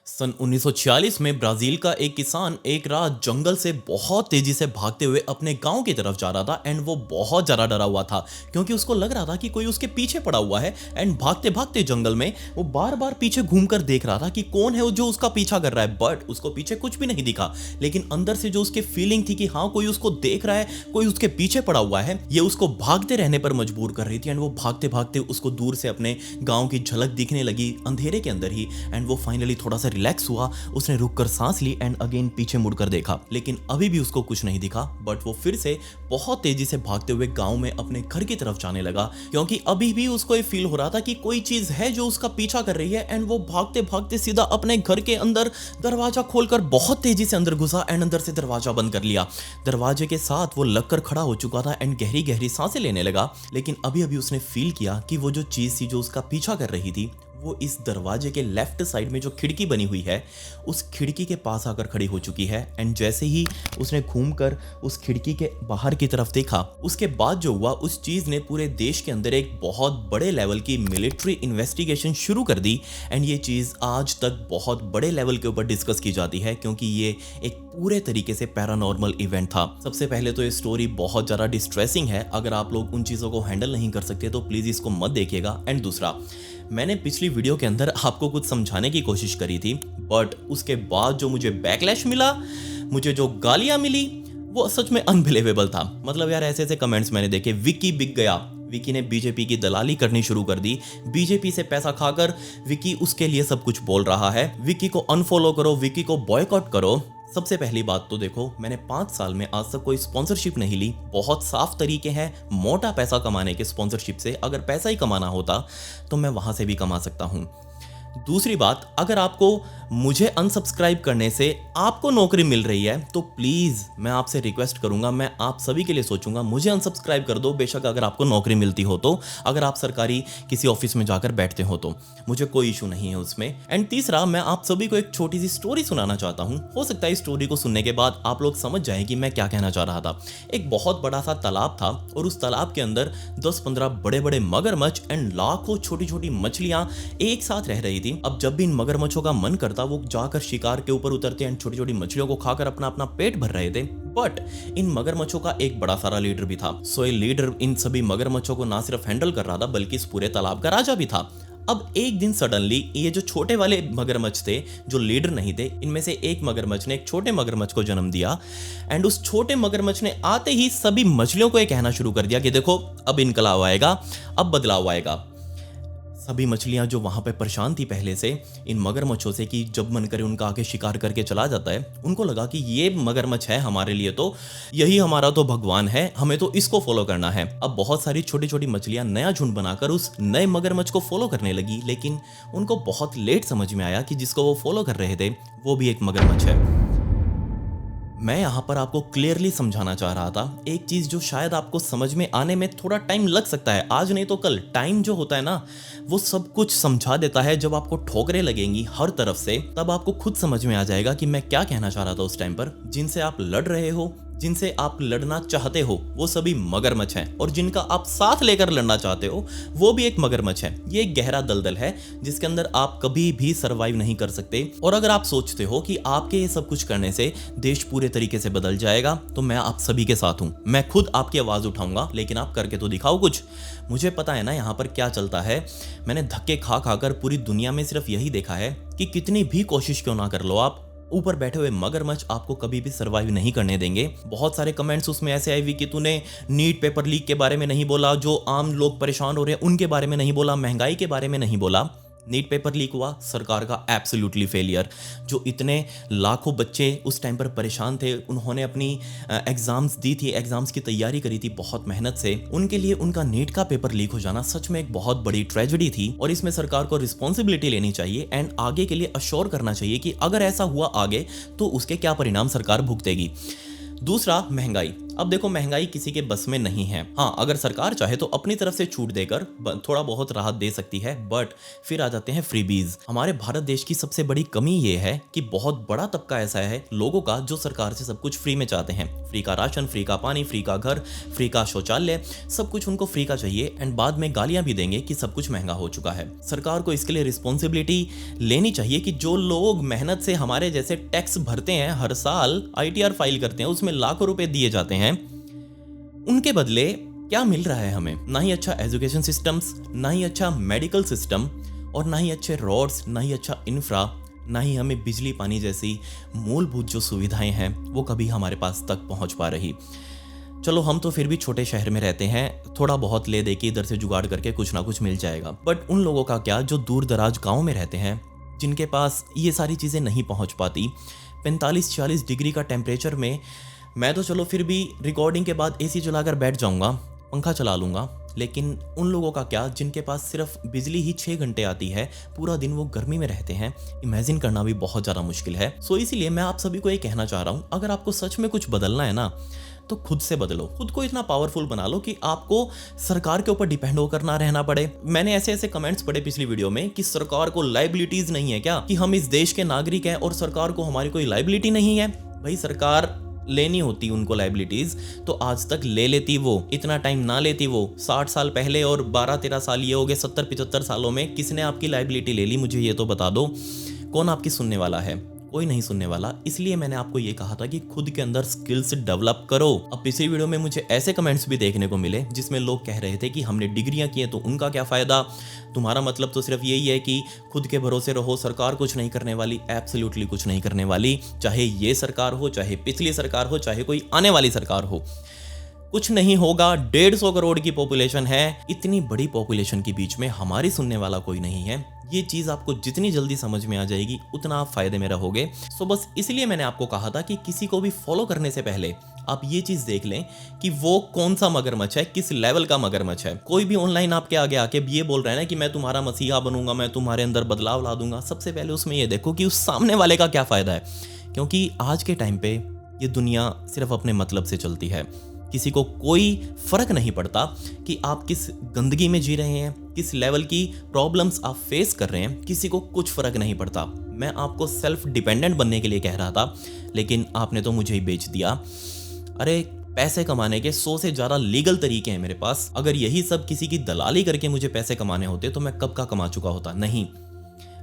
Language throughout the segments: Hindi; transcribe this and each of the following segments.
सन 1946 में ब्राजील का एक किसान एक रात जंगल से बहुत तेजी से भागते हुए अपने गांव की तरफ जा रहा था एंड वो बहुत ज़्यादा डरा हुआ था क्योंकि उसको लग रहा था कि कोई उसके पीछे पड़ा हुआ है। एंड भागते भागते जंगल में वो बार बार पीछे घूमकर देख रहा था कि कौन है वो जो उसका पीछा कर रहा है, बट उसको पीछे कुछ भी नहीं दिखा। लेकिन अंदर से जो उसकी फीलिंग थी कि हाँ कोई उसको देख रहा है, कोई उसके पीछे पड़ा हुआ है, ये उसको भागते रहने पर मजबूर कर रही थी। एंड वो भागते भागते उसको दूर से अपने गाँव की झलक दिखने लगी अंधेरे के अंदर ही। एंड वो फाइनली थोड़ा सा रिलैक्स हुआ, उसने रुककर सांस ली एंड अगेन पीछे मुड़कर देखा, लेकिन अभी भी उसको कुछ नहीं दिखा। बट वो फिर से बहुत तेजी से भागते हुए गांव में अपने घर की तरफ जाने लगा क्योंकि अभी भी उसको ये फील हो रहा था कि कोई चीज है जो उसका पीछा कर रही है। एंड वो भागते भागते सीधा अपने घर के अंदर दरवाजा खोलकर बहुत तेजी से अंदर घुसा एंड अंदर से दरवाजा बंद कर लिया। दरवाजे के साथ वो लगकर खड़ा हो चुका था एंड गहरी गहरी सांसें लेने लगा। लेकिन अभी अभी उसने फील किया कि वो जो चीज थी जो उसका पीछा कर रही थी वो इस दरवाजे के लेफ्ट साइड में जो खिड़की बनी हुई है उस खिड़की के पास आकर खड़ी हो चुकी है। एंड जैसे ही उसने घूमकर उस खिड़की के बाहर की तरफ देखा, उसके बाद जो हुआ उस चीज ने पूरे देश के अंदर एक बहुत बड़े लेवल की मिलिट्री इन्वेस्टिगेशन शुरू कर दी। एंड ये चीज आज तक बहुत बड़े लेवल के ऊपर डिस्कस की जाती है क्योंकि ये एक पूरे तरीके से पैरानॉर्मल इवेंट था। सबसे पहले तो ये स्टोरी बहुत ज़्यादा डिस्ट्रेसिंग है, अगर आप लोग उन चीज़ों को हैंडल नहीं कर सकते तो प्लीज़ इसको मत देखिएगा। एंड दूसरा, मैंने पिछली वीडियो के अंदर आपको कुछ समझाने की कोशिश करी थी, बट उसके बाद जो मुझे बैकलैश मिला, मुझे जो गालियाँ मिली, वो सच में अनबिलीवेबल था। मतलब यार ऐसे ऐसे कमेंट्स मैंने देखे, विक्की बिक गया, विकी ने बीजेपी की दलाली करनी शुरू कर दी, बीजेपी से पैसा खाकर विकी उसके लिए सब कुछ बोल रहा है, विकी को अनफॉलो करो, विकी को बॉयकॉट करो। सबसे पहली बात तो देखो, मैंने 5 साल में आज तक कोई स्पॉन्सरशिप नहीं ली। बहुत साफ तरीके हैं मोटा पैसा कमाने के स्पॉन्सरशिप से। अगर पैसा ही कमाना होता तो मैं वहां से भी कमा सकता हूं। दूसरी बात, अगर आपको मुझे अनसब्सक्राइब करने से आपको नौकरी मिल रही है तो प्लीज़ मैं आपसे रिक्वेस्ट करूंगा, मैं आप सभी के लिए सोचूंगा, मुझे अनसब्सक्राइब कर दो। बेशक अगर आपको नौकरी मिलती हो तो, अगर आप सरकारी किसी ऑफिस में जाकर बैठते हो तो मुझे कोई इशू नहीं है उसमें। एंड तीसरा, मैं आप सभी को एक छोटी सी स्टोरी सुनाना चाहता हूँ। हो सकता है इस स्टोरी को सुनने के बाद आप लोग समझ जाएं कि मैं क्या कहना चाह रहा था। एक बहुत बड़ा सा तालाब था और उस तालाब के अंदर 10-15 बड़े बड़े मगरमच्छ एंड लाखों छोटी छोटी मछलियां एक साथ रह रही थी। अब जब भी इन मगरमच्छों का मन करता वो जाकर शिकार के ऊपर उतरते एंड छोटी छोटी मछलियों को खाकर अपना अपना पेट भर रहे थे। बट इन मगरमच्छों का एक बड़ा सारा लीडर भी था। सो ये लीडर इन सभी मगरमच्छों को ना सिर्फ हैंडल कर रहा था बल्कि इस पूरे तालाब का राजा भी था। अब एक दिन सडनली ये जो छोटे वाले मगरमच्छ थे जो लीडर नहीं थे, इनमें से एक मगरमच्छ ने एक छोटे मगरमच्छ को जन्म दिया। एंड उस छोटे मगरमच्छ ने आते ही सभी मछलियों को ये कहना शुरू कर दिया कि देखो अब इनकलाब आएगा, अब बदलाव आएगा। सभी मछलियां जो वहां पे परेशान थी पहले से इन मगरमच्छों से कि जब मन करे उनका आके शिकार करके चला जाता है, उनको लगा कि ये मगरमच्छ है हमारे लिए, तो यही हमारा तो भगवान है, हमें तो इसको फॉलो करना है। अब बहुत सारी छोटी छोटी मछलियां नया झुंड बनाकर उस नए मगरमच्छ को फॉलो करने लगी, लेकिन उनको बहुत लेट समझ में आया कि जिसको वो फॉलो कर रहे थे वो भी एक मगरमच्छ है। मैं यहाँ पर आपको क्लियरली समझाना चाह रहा था एक चीज़ जो शायद आपको समझ में आने में थोड़ा टाइम लग सकता है, आज नहीं तो कल। टाइम जो होता है ना वो सब कुछ समझा देता है। जब आपको ठोकरें लगेंगी हर तरफ से तब आपको खुद समझ में आ जाएगा कि मैं क्या कहना चाह रहा था उस टाइम पर। जिनसे आप लड़ रहे हो, जिनसे आप लड़ना चाहते हो, वो सभी मगरमच्छ हैं, और जिनका आप साथ लेकर लड़ना चाहते हो वो भी एक मगरमच्छ है। ये एक गहरा दलदल है जिसके अंदर आप कभी भी सरवाइव नहीं कर सकते। और अगर आप सोचते हो कि आपके ये सब कुछ करने से देश पूरे तरीके से बदल जाएगा तो मैं आप सभी के साथ हूं, मैं खुद आपकी आवाज उठाऊंगा, लेकिन आप करके तो दिखाओ कुछ। मुझे पता है ना यहाँ पर क्या चलता है। मैंने धक्के खा खाकर पूरी दुनिया में सिर्फ यही देखा है कि कितनी भी कोशिश क्यों ना कर लो आप, ऊपर बैठे हुए मगरमच्छ आपको कभी भी सरवाइव नहीं करने देंगे। बहुत सारे कमेंट्स उसमें ऐसे आए हुए कि तूने नीट पेपर लीक के बारे में नहीं बोला, जो आम लोग परेशान हो रहे हैं उनके बारे में नहीं बोला, महंगाई के बारे में नहीं बोला। नीट पेपर लीक हुआ, सरकार का एब्सोल्युटली फेलियर। जो इतने लाखों बच्चे उस टाइम पर परेशान थे, उन्होंने अपनी एग्ज़ाम्स दी थी, एग्ज़ाम्स की तैयारी करी थी बहुत मेहनत से, उनके लिए उनका नीट का पेपर लीक हो जाना सच में एक बहुत बड़ी ट्रेजेडी थी। और इसमें सरकार को रिस्पॉन्सिबिलिटी लेनी चाहिए एंड आगे के लिए अश्योर करना चाहिए कि अगर ऐसा हुआ आगे तो उसके क्या परिणाम सरकार भुगतेगी। दूसरा, महंगाई। अब देखो, महंगाई किसी के बस में नहीं है। हाँ, अगर सरकार चाहे तो अपनी तरफ से छूट देकर थोड़ा बहुत राहत दे सकती है, बट फिर आ जाते हैं फ्रीबीज। हमारे भारत देश की सबसे बड़ी कमी ये है कि बहुत बड़ा तबका ऐसा है लोगों का जो सरकार से सब कुछ फ्री में चाहते हैं। फ्री का राशन, फ्री का पानी, फ्री का घर, फ्री का शौचालय, सब कुछ उनको फ्री का चाहिए एंड बाद में गालियां भी देंगे कि सब कुछ महंगा हो चुका है। सरकार को इसके लिए रिस्पॉन्सिबिलिटी लेनी चाहिए कि जो लोग मेहनत से हमारे जैसे टैक्स भरते हैं, हर साल ITR फाइल करते हैं, उसमें लाखों रुपए दिए जाते हैं, उनके बदले क्या मिल रहा है हमें? ना ही अच्छा एजुकेशन सिस्टम्स, ना ही अच्छा मेडिकल सिस्टम, और ना ही अच्छे रोड्स, ना ही अच्छा इंफ्रा, ना ही हमें बिजली पानी जैसी मूलभूत जो सुविधाएं हैं वो कभी हमारे पास तक पहुंच पा रही। चलो, हम तो फिर भी छोटे शहर में रहते हैं, थोड़ा बहुत ले दे के इधर से जुगाड़ करके कुछ ना कुछ मिल जाएगा, बट उन लोगों का क्या जो दूर दराज गाँव में रहते हैं, जिनके पास ये सारी चीज़ें नहीं पहुँच पाती। 45-40 डिग्री का टेम्परेचर में मैं तो चलो फिर भी रिकॉर्डिंग के बाद AC चलाकर बैठ जाऊंगा, पंखा चला लूंगा, लेकिन उन लोगों का क्या जिनके पास सिर्फ बिजली ही 6 घंटे आती है, पूरा दिन वो गर्मी में रहते हैं। इमेजिन करना भी बहुत ज़्यादा मुश्किल है। सो इसीलिए मैं आप सभी को ये कहना चाह रहा हूँ, अगर आपको सच में कुछ बदलना है ना, तो खुद से बदलो। खुद को इतना पावरफुल बना लो कि आपको सरकार के ऊपर डिपेंड होकर ना रहना पड़े। मैंने ऐसे ऐसे कमेंट्स पढ़े पिछली वीडियो में कि सरकार को लायबिलिटीज नहीं है क्या, कि हम इस देश के नागरिक हैं और सरकार को हमारी कोई लायबिलिटी नहीं है। भाई, सरकार लेनी होती उनको लायबिलिटीज तो आज तक ले लेती, वो इतना टाइम ना लेती। वो 60 साल पहले और 12-13 साल ये हो गए, 70-75 सालों में किसने आपकी लायबिलिटी ले ली? मुझे ये तो बता दो। कौन आपकी सुनने वाला है? कोई नहीं सुनने वाला। इसलिए मैंने आपको ये कहा था कि खुद के अंदर स्किल्स डेवलप करो। अब पिछली वीडियो में मुझे ऐसे कमेंट्स भी देखने को मिले जिसमें लोग कह रहे थे कि हमने डिग्रियां की हैं तो उनका क्या फायदा, तुम्हारा मतलब तो सिर्फ यही है कि खुद के भरोसे रहो, सरकार कुछ नहीं करने वाली। एब्सोल्युटली कुछ नहीं करने वाली, चाहे ये सरकार हो, चाहे पिछली सरकार हो, चाहे कोई आने वाली सरकार हो, कुछ नहीं होगा। 150 करोड़ की पॉपुलेशन है, इतनी बड़ी पॉपुलेशन के बीच में हमारी सुनने वाला कोई नहीं है। ये चीज़ आपको जितनी जल्दी समझ में आ जाएगी उतना आप फायदे में रहोगे। सो बस इसलिए मैंने आपको कहा था कि किसी को भी फॉलो करने से पहले आप ये चीज़ देख लें कि वो कौन सा मगरमच्छ है, किस लेवल का मगरमच्छ है। कोई भी ऑनलाइन आपके आगे आके ये बोल रहा है ना कि मैं तुम्हारा मसीहा बनूंगा, मैं तुम्हारे अंदर बदलाव ला दूंगा, सबसे पहले उसमें ये देखो कि उस सामने वाले का क्या फ़ायदा है। क्योंकि आज के टाइम पे ये दुनिया सिर्फ अपने मतलब से चलती है। किसी को कोई फर्क नहीं पड़ता कि आप किस गंदगी में जी रहे हैं, किस लेवल की प्रॉब्लम्स आप फेस कर रहे हैं, किसी को कुछ फर्क नहीं पड़ता। मैं आपको सेल्फ डिपेंडेंट बनने के लिए कह रहा था, लेकिन आपने तो मुझे ही बेच दिया। अरे, पैसे कमाने के 100 से ज़्यादा लीगल तरीके हैं मेरे पास। अगर यही सब किसी की दलाली करके मुझे पैसे कमाने होते तो मैं कब का कमा चुका होता। नहीं,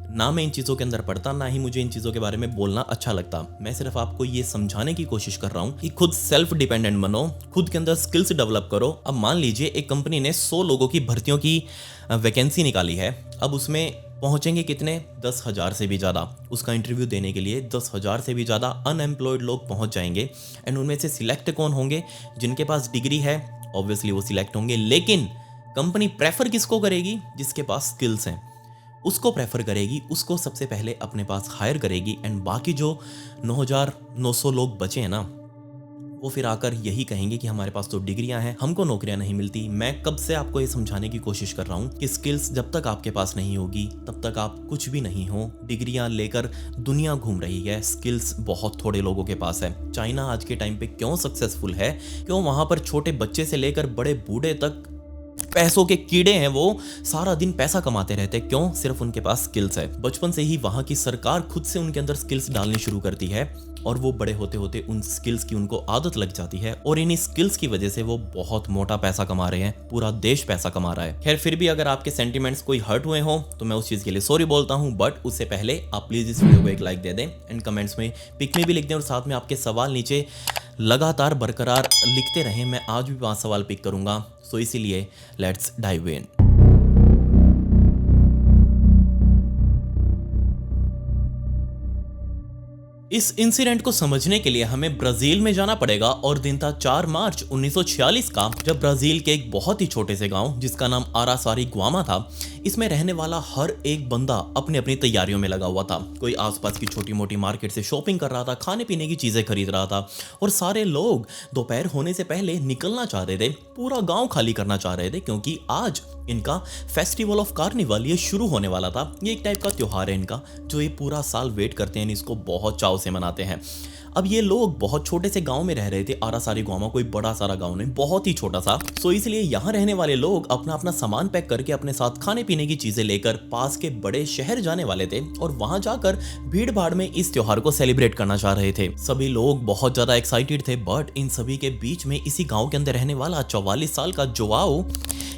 ना मैं इन चीज़ों के अंदर पड़ता, ना ही मुझे इन चीज़ों के बारे में बोलना अच्छा लगता। मैं सिर्फ आपको ये समझाने की कोशिश कर रहा हूँ कि खुद सेल्फ डिपेंडेंट बनो, खुद के अंदर स्किल्स डेवलप करो। अब मान लीजिए एक कंपनी ने 100 लोगों की भर्तियों की वैकेंसी निकाली है। अब उसमें पहुंचेंगे कितने? 10,000 से भी ज़्यादा। उसका इंटरव्यू देने के लिए 10,000 से भी ज़्यादा अनएम्प्लॉयड लोग पहुंच जाएंगे एंड उनमें से सिलेक्ट कौन होंगे? जिनके पास डिग्री है, ऑब्वियसली वो सिलेक्ट होंगे। लेकिन कंपनी प्रेफर किसको करेगी? जिसके पास स्किल्स हैं उसको प्रेफर करेगी, उसको सबसे पहले अपने पास हायर करेगी। एंड बाकी जो 9,900 लोग बचे हैं ना, वो फिर आकर यही कहेंगे कि हमारे पास तो डिग्रियां हैं, हमको नौकरियां नहीं मिलती। मैं कब से आपको ये समझाने की कोशिश कर रहा हूँ कि स्किल्स जब तक आपके पास नहीं होगी तब तक आप कुछ भी नहीं हो। डिग्रियां लेकर दुनिया घूम रही है, स्किल्स बहुत थोड़े लोगों के पास है। चाइना आज के टाइम पे क्यों सक्सेसफुल है? क्यों वहां पर छोटे बच्चे से लेकर बड़े बूढ़े तक पैसों के कीड़े हैं, वो सारा दिन पैसा कमाते रहते हैं। क्यों? सिर्फ उनके पास स्किल्स है। बचपन से ही वहां की सरकार खुद से उनके अंदर स्किल्स डालनी शुरू करती है और वो बड़े होते होते उन स्किल्स की उनको आदत लग जाती है और इन्हीं स्किल्स की वजह से वो बहुत मोटा पैसा कमा रहे हैं, पूरा देश पैसा कमा रहा है। खैर, फिर भी अगर आपके सेंटिमेंट्स कोई हर्ट हुए हो तो मैं उस चीज़ के लिए सॉरी बोलता हूँ, बट उससे पहले आप प्लीज़ इस वीडियो को एक लाइक दे दें एंड कमेंट्स में पिक मी भी लिख दें और साथ में आपके सवाल नीचे लगातार बरकरार लिखते रहें। मैं आज भी 5 सवाल पिक करूंगा, सो इसीलिए लेट्स डाइव इन। इस इंसिडेंट को समझने के लिए हमें ब्राजील में जाना पड़ेगा और दिन था 4 मार्च 1946 का, जब ब्राजील के एक बहुत ही छोटे से गांव जिसका नाम आरासारी गुआमा था, इसमें रहने वाला हर एक बंदा अपनी अपनी तैयारियों में लगा हुआ था। कोई आसपास की छोटी मोटी मार्केट से शॉपिंग कर रहा था, खाने पीने की चीजें खरीद रहा था और सारे लोग दोपहर होने से पहले निकलना चाह रहे थे, पूरा गाँव खाली करना चाह रहे थे, क्योंकि आज इनका फेस्टिवल ऑफ कार्निवल ये शुरू होने वाला था। ये एक टाइप का त्योहार है इनका, जो ये पूरा साल वेट करते हैं, इसको बहुत चाव से मनाते हैं। अब ये लोग बहुत छोटे से गांव में रह रहे थे, आरासारी गांव, कोई बड़ा सारा गांव नहीं, बहुत ही छोटा सा। सो इसलिए यहाँ रहने वाले लोग अपना अपना सामान पैक करके अपने साथ खाने पीने की चीजें लेकर पास के बड़े शहर जाने वाले थे और वहां जाकर भीड़ भाड़ में इस त्योहार को सेलिब्रेट करना चाह रहे थे। सभी लोग बहुत ज्यादा एक्साइटेड थे, बट इन सभी के बीच में इसी गांव के अंदर रहने वाला 44 साल का जोआओ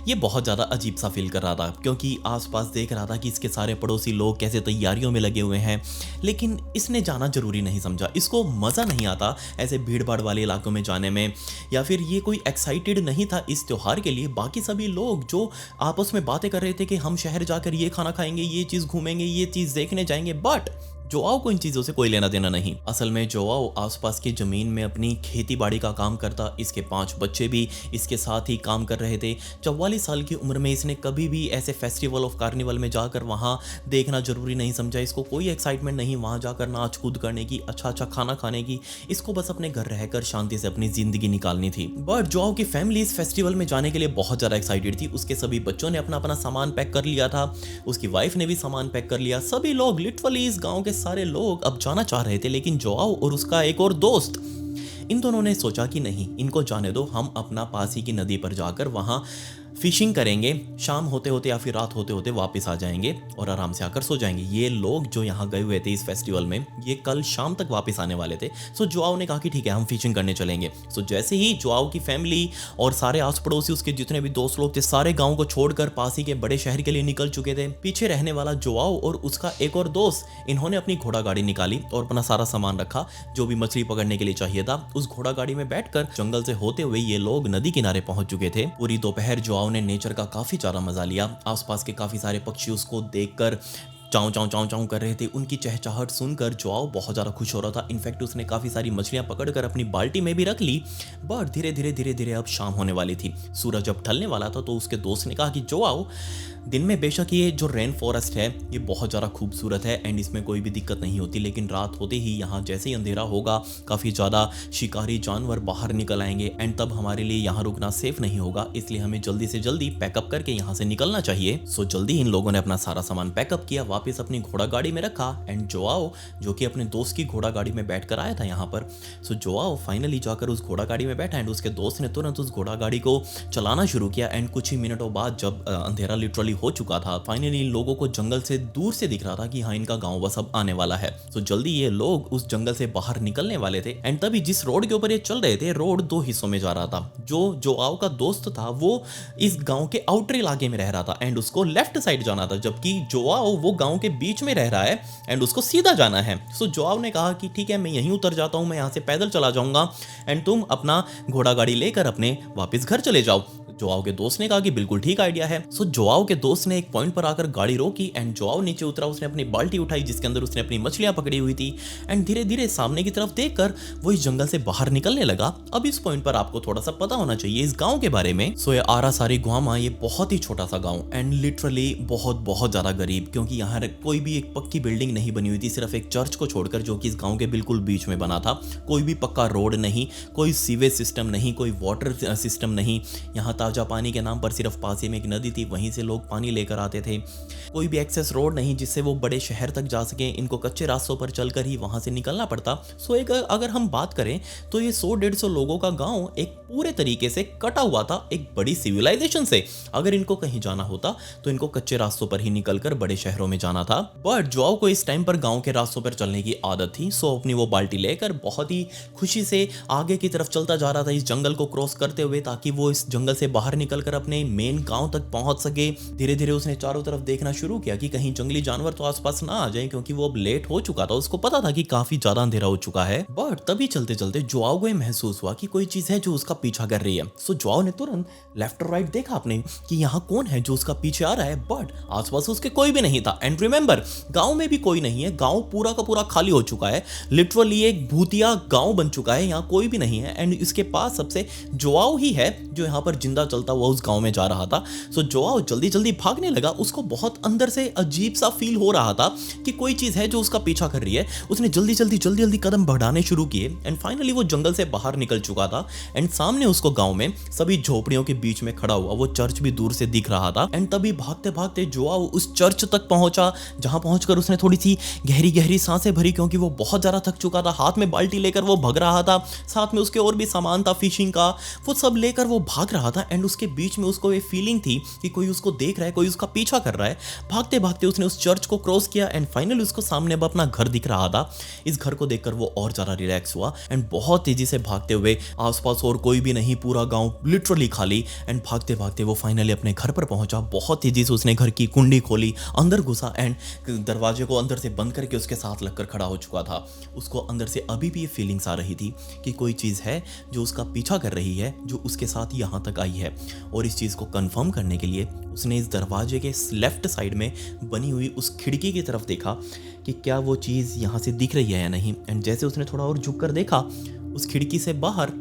ये बहुत ज़्यादा अजीब सा फील कर रहा था, क्योंकि आसपास देख रहा था कि इसके सारे पड़ोसी लोग कैसे तैयारियों में लगे हुए हैं, लेकिन इसने जाना जरूरी नहीं समझा। इसको मज़ा नहीं आता ऐसे भीड़ भाड़ वाले इलाकों में जाने में, या फिर ये कोई एक्साइटेड नहीं था इस त्योहार के लिए। बाकी सभी लोग जो आपस में बातें कर रहे थे कि हम शहर जाकर ये खाना खाएंगे, ये चीज़ घूमेंगे, ये चीज़ देखने जाएंगे, बट जोआओ को इन चीजों से कोई लेना देना नहीं। असल में जोआओ आसपास की जमीन में अपनी खेती बाड़ी का काम करता, इसके 5 बच्चे भी इसके साथ ही काम कर रहे थे। 44 साल की उम्र में इसने कभी भी ऐसे फेस्टिवल ऑफ कार्निवल में जाकर वहाँ देखना जरूरी नहीं समझा। इसको कोई एक्साइटमेंट नहीं वहाँ जाकर नाच कूद करने की, अच्छा अच्छा खाना खाने की। इसको बस अपने घर रहकर शांति से अपनी जिंदगी निकालनी थी। बट जोआओ की फैमिली इस फेस्टिवल में जाने के लिए बहुत ज्यादा एक्साइटेड थी। उसके सभी बच्चों ने अपना अपना सामान पैक कर लिया था, उसकी वाइफ ने भी सामान पैक कर लिया। सभी लोग लिटरली इस गाँव के सारे लोग अब जाना चाह रहे थे, लेकिन जोआओ और उसका एक और दोस्त, इन दोनों ने सोचा कि नहीं, इनको जाने दो, हम अपना पास ही की नदी पर जाकर वहां फिशिंग करेंगे, शाम होते होते या फिर रात होते होते वापस आ जाएंगे और आराम से आकर सो जाएंगे। ये लोग जो यहाँ गए हुए थे इस फेस्टिवल में, ये कल शाम तक वापस आने वाले थे। सो जोआओ ने कहा कि ठीक है, हम फिशिंग करने चलेंगे। सो जैसे ही जोआओ की फैमिली और सारे आस पड़ोसी, उसके जितने भी दोस्त लोग थे, सारे गाँव को छोड़कर पास ही के बड़े शहर के लिए निकल चुके थे। पीछे रहने वाला जोआओ और उसका एक और दोस्त, इन्होंने अपनी घोड़ा गाड़ी निकाली और अपना सारा सामान रखा जो भी मछली पकड़ने के लिए चाहिए था। उस घोड़ा गाड़ी में बैठकर जंगल से होते हुए ये लोग नदी किनारे पहुंच चुके थे। पूरी दोपहर जोआओ ने नेचर का काफी ज्यादा मजा लिया। आसपास के काफी सारे पक्षी उसको देखकर चाव चाव चाव चाव कर रहे थे। उनकी चहचहाहट सुनकर जोआओ बहुत ज़्यादा खुश हो रहा था। इनफैक्ट उसने काफ़ी सारी मछलियां पकड़कर अपनी बाल्टी में भी रख ली। बट धीरे धीरे धीरे धीरे अब शाम होने वाली थी, सूरज जब ढलने वाला था, तो उसके दोस्त ने कहा कि जोआओ, दिन में बेशक ये जो रेन फॉरेस्ट है ये बहुत ज़्यादा खूबसूरत है एंड इसमें कोई भी दिक्कत नहीं होती, लेकिन रात होते ही यहाँ जैसे ही अंधेरा होगा काफ़ी ज़्यादा शिकारी जानवर बाहर निकल आएंगे एंड तब हमारे लिए यहाँ रुकना सेफ नहीं होगा, इसलिए हमें जल्दी से जल्दी पैकअप करके यहाँ से निकलना चाहिए। सो जल्दी इन लोगों ने अपना सारा सामान पैकअप किया, वापस अपनी घोड़ा गाड़ी में रखा एंड जोआओ, जो कि अपने दोस्त की घोड़ा गाड़ी में बैठ कर आया था यहाँ पर, सो जोआओ फाइनली जाकर उस घोड़ा गाड़ी में बैठा एंड उसके दोस्त ने तुरंत उस घोड़ा गाड़ी को चलाना शुरू किया। एंड कुछ ही मिनटों बाद जब अंधेरा लिटरली हो चुका था, फाइनली इन लोगों को जंगल से दूर से दिख रहा था कि हाँ, इनका गांव बस अब आने वाला है। तो जल्दी ये लोग उस जंगल से बाहर निकलने वाले थे एंड तभी जिस रोड के ऊपर ये चल रहे थे, रोड 2 हिस्सों में जा रहा था। जो जोआओ का दोस्त था वो इस गांव के आउटर इलाके में रह रहा था एंड उसको लेफ्ट साइड जाना था, जबकि जोआओ वो गांव के बीच में रह रहा है एंड उसको सीधा जाना है। सो जोआओ ने कहा कि ठीक है, मैं यहीं उतर जाता हूं, मैं यहाँ से पैदल चला जाऊंगा एंड तुम अपना घोड़ा गाड़ी लेकर अपने वापस घर चले जाओ। जोआओ के दोस्त ने कहा कि बिल्कुल ठीक आइडिया है। सो जोआओ के दोस्त ने एक पॉइंट पर आकर गाड़ी रोकी एंड जोआओ नीचे उतरा। उसने अपनी बाल्टी उठाई जिसके अंदर उसने अपनी मछलियां पकड़ी हुई थी एंड धीरे धीरे सामने की तरफ देखकर वो इस जंगल से बाहर निकलने लगा। अब इस पॉइंट पर आपको थोड़ा सा पता होना चाहिए इस गांव के बारे में। सो ये आरासारी गुआमा, ये बहुत ही छोटा सा गांव एंड लिटरली बहुत बहुत ज्यादा गरीब, क्योंकि यहाँ कोई भी एक पक्की बिल्डिंग नहीं बनी हुई थी, सिर्फ एक चर्च को छोड़कर, जो कि इस गांव के बिल्कुल बीच में बना था। कोई भी पक्का रोड नहीं, कोई सीवेज सिस्टम नहीं, कोई वाटर सिस्टम नहीं। यहाँ ताजा पानी के नाम पर सिर्फ पास ही में एक नदी थी, वहीं से लोग पानी लेकर आते थे। कोई भी एक्सेस रोड नहीं जिससे वो बड़े शहर तक जा सके, इनको कच्चे रास्तों पर चलकर ही वहां से निकलना पड़ता। सो एक अगर हम बात करें तो ये 100-150 लोगों का गांव एक पूरे तरीके से कटा हुआ था एक बड़ी सिविलाइजेशन से। अगर इनको कहीं जाना होता तो इनको कच्चे रास्तों पर ही निकलकर बड़े शहरों में जाना था। बट जोआओ को इस टाइम पर गांव के रास्तों पर चलने की आदत थी। सो अपनी वो बाल्टी लेकर बहुत ही खुशी से आगे की तरफ चलता जा रहा था, इस जंगल को क्रॉस करते हुए, ताकि वो इस जंगल से बाहर निकलकर अपने मेन गांव तक पहुंच सके। धीरे धीरे उसने चारों तरफ देखना शुरू किया कि कहीं जंगली जानवर तो आसपास ना आ जाए, क्योंकि वो अब लेट हो चुका था। उसको पता था कि काफी ज्यादा अंधेरा हो चुका है। बट तभी चलते चलते जोआओ को महसूस हुआ कि कोई चीज है जो उसका पीछा कर रही है। सो जोआओ ने तुरंत लेफ्ट और राइट देखा अपने कि यहाँ कौन है जो उसका पीछे आ रहा है, बट आसपास उसके कोई भी नहीं था। एंड रिमेंबर, गांव में भी कोई नहीं है, गांव पूरा का पूरा खाली हो चुका है, लिटरली एक भूतिया गांव बन चुका है, यहाँ कोई भी नहीं है। एंड इसके पास सबसे जोआओ ही है जो यहाँ पर जिंदा चलता चलता वो उस गांव में जा रहा था। सो जोआओ जल्दी जल्दी भागने लगा। उसको बहुत अंदर से अजीब सा फील हो रहा था कि कोई चीज है जो उसका पीछा कर रही है। उसने जल्दी जल्दी कदम बढ़ाने शुरू किए एंड फाइनली वो जंगल से बाहर निकल चुका था। एंड सामने उसको गांव में सभी झोपड़ियों के बीच में खड़ा हुआ वो चर्च भी दूर से दिख रहा था। एंड तभी भागते भागते जोआओ उस चर्च तक पहुंचा, जहां पहुंचकर उसने थोड़ी सी गहरी गहरी सांसें भरी, क्योंकि वो बहुत ज्यादा थक चुका था। हाथ में बाल्टी लेकर वो भाग रहा था, साथ में उसके और भी सामान था फिशिंग का, वो सब लेकर वो भाग रहा था। एंड उसके बीच में उसको ये फीलिंग थी कि कोई उसको देख रहा है, कोई उसका पीछा कर रहा है। भागते भागते उसने उस चर्च को क्रॉस किया एंड फाइनली उसको सामने अब अपना घर दिख रहा था। इस घर को देखकर वो और ज्यादा रिलैक्स हुआ एंड बहुत तेजी से भागते हुए, आसपास और कोई भी नहीं, पूरा गांव लिटरली खाली। एंड भागते भागते वो फाइनली अपने घर पर पहुंचा। बहुत तेजी से उसने घर की कुंडी खोली, अंदर घुसा एंड दरवाजे को अंदर से बंद करके उसके साथ लगकर खड़ा हो चुका था। उसको अंदर से अभी भी ये फीलिंग्स आ रही थी कि कोई चीज़ है जो उसका पीछा कर रही है, जो उसके साथ यहाँ तक आई है। और इस चीज़ को कंफर्म करने के लिए उसने इस दरवाजे के लेफ्ट साइड में बनी हुई उस खिड़की की तरफ देखा कि क्या वो चीज़ यहाँ से दिख रही है या नहीं। एंड जैसे उसने थोड़ा और झुक कर देखा उस खिड़की से बाहर,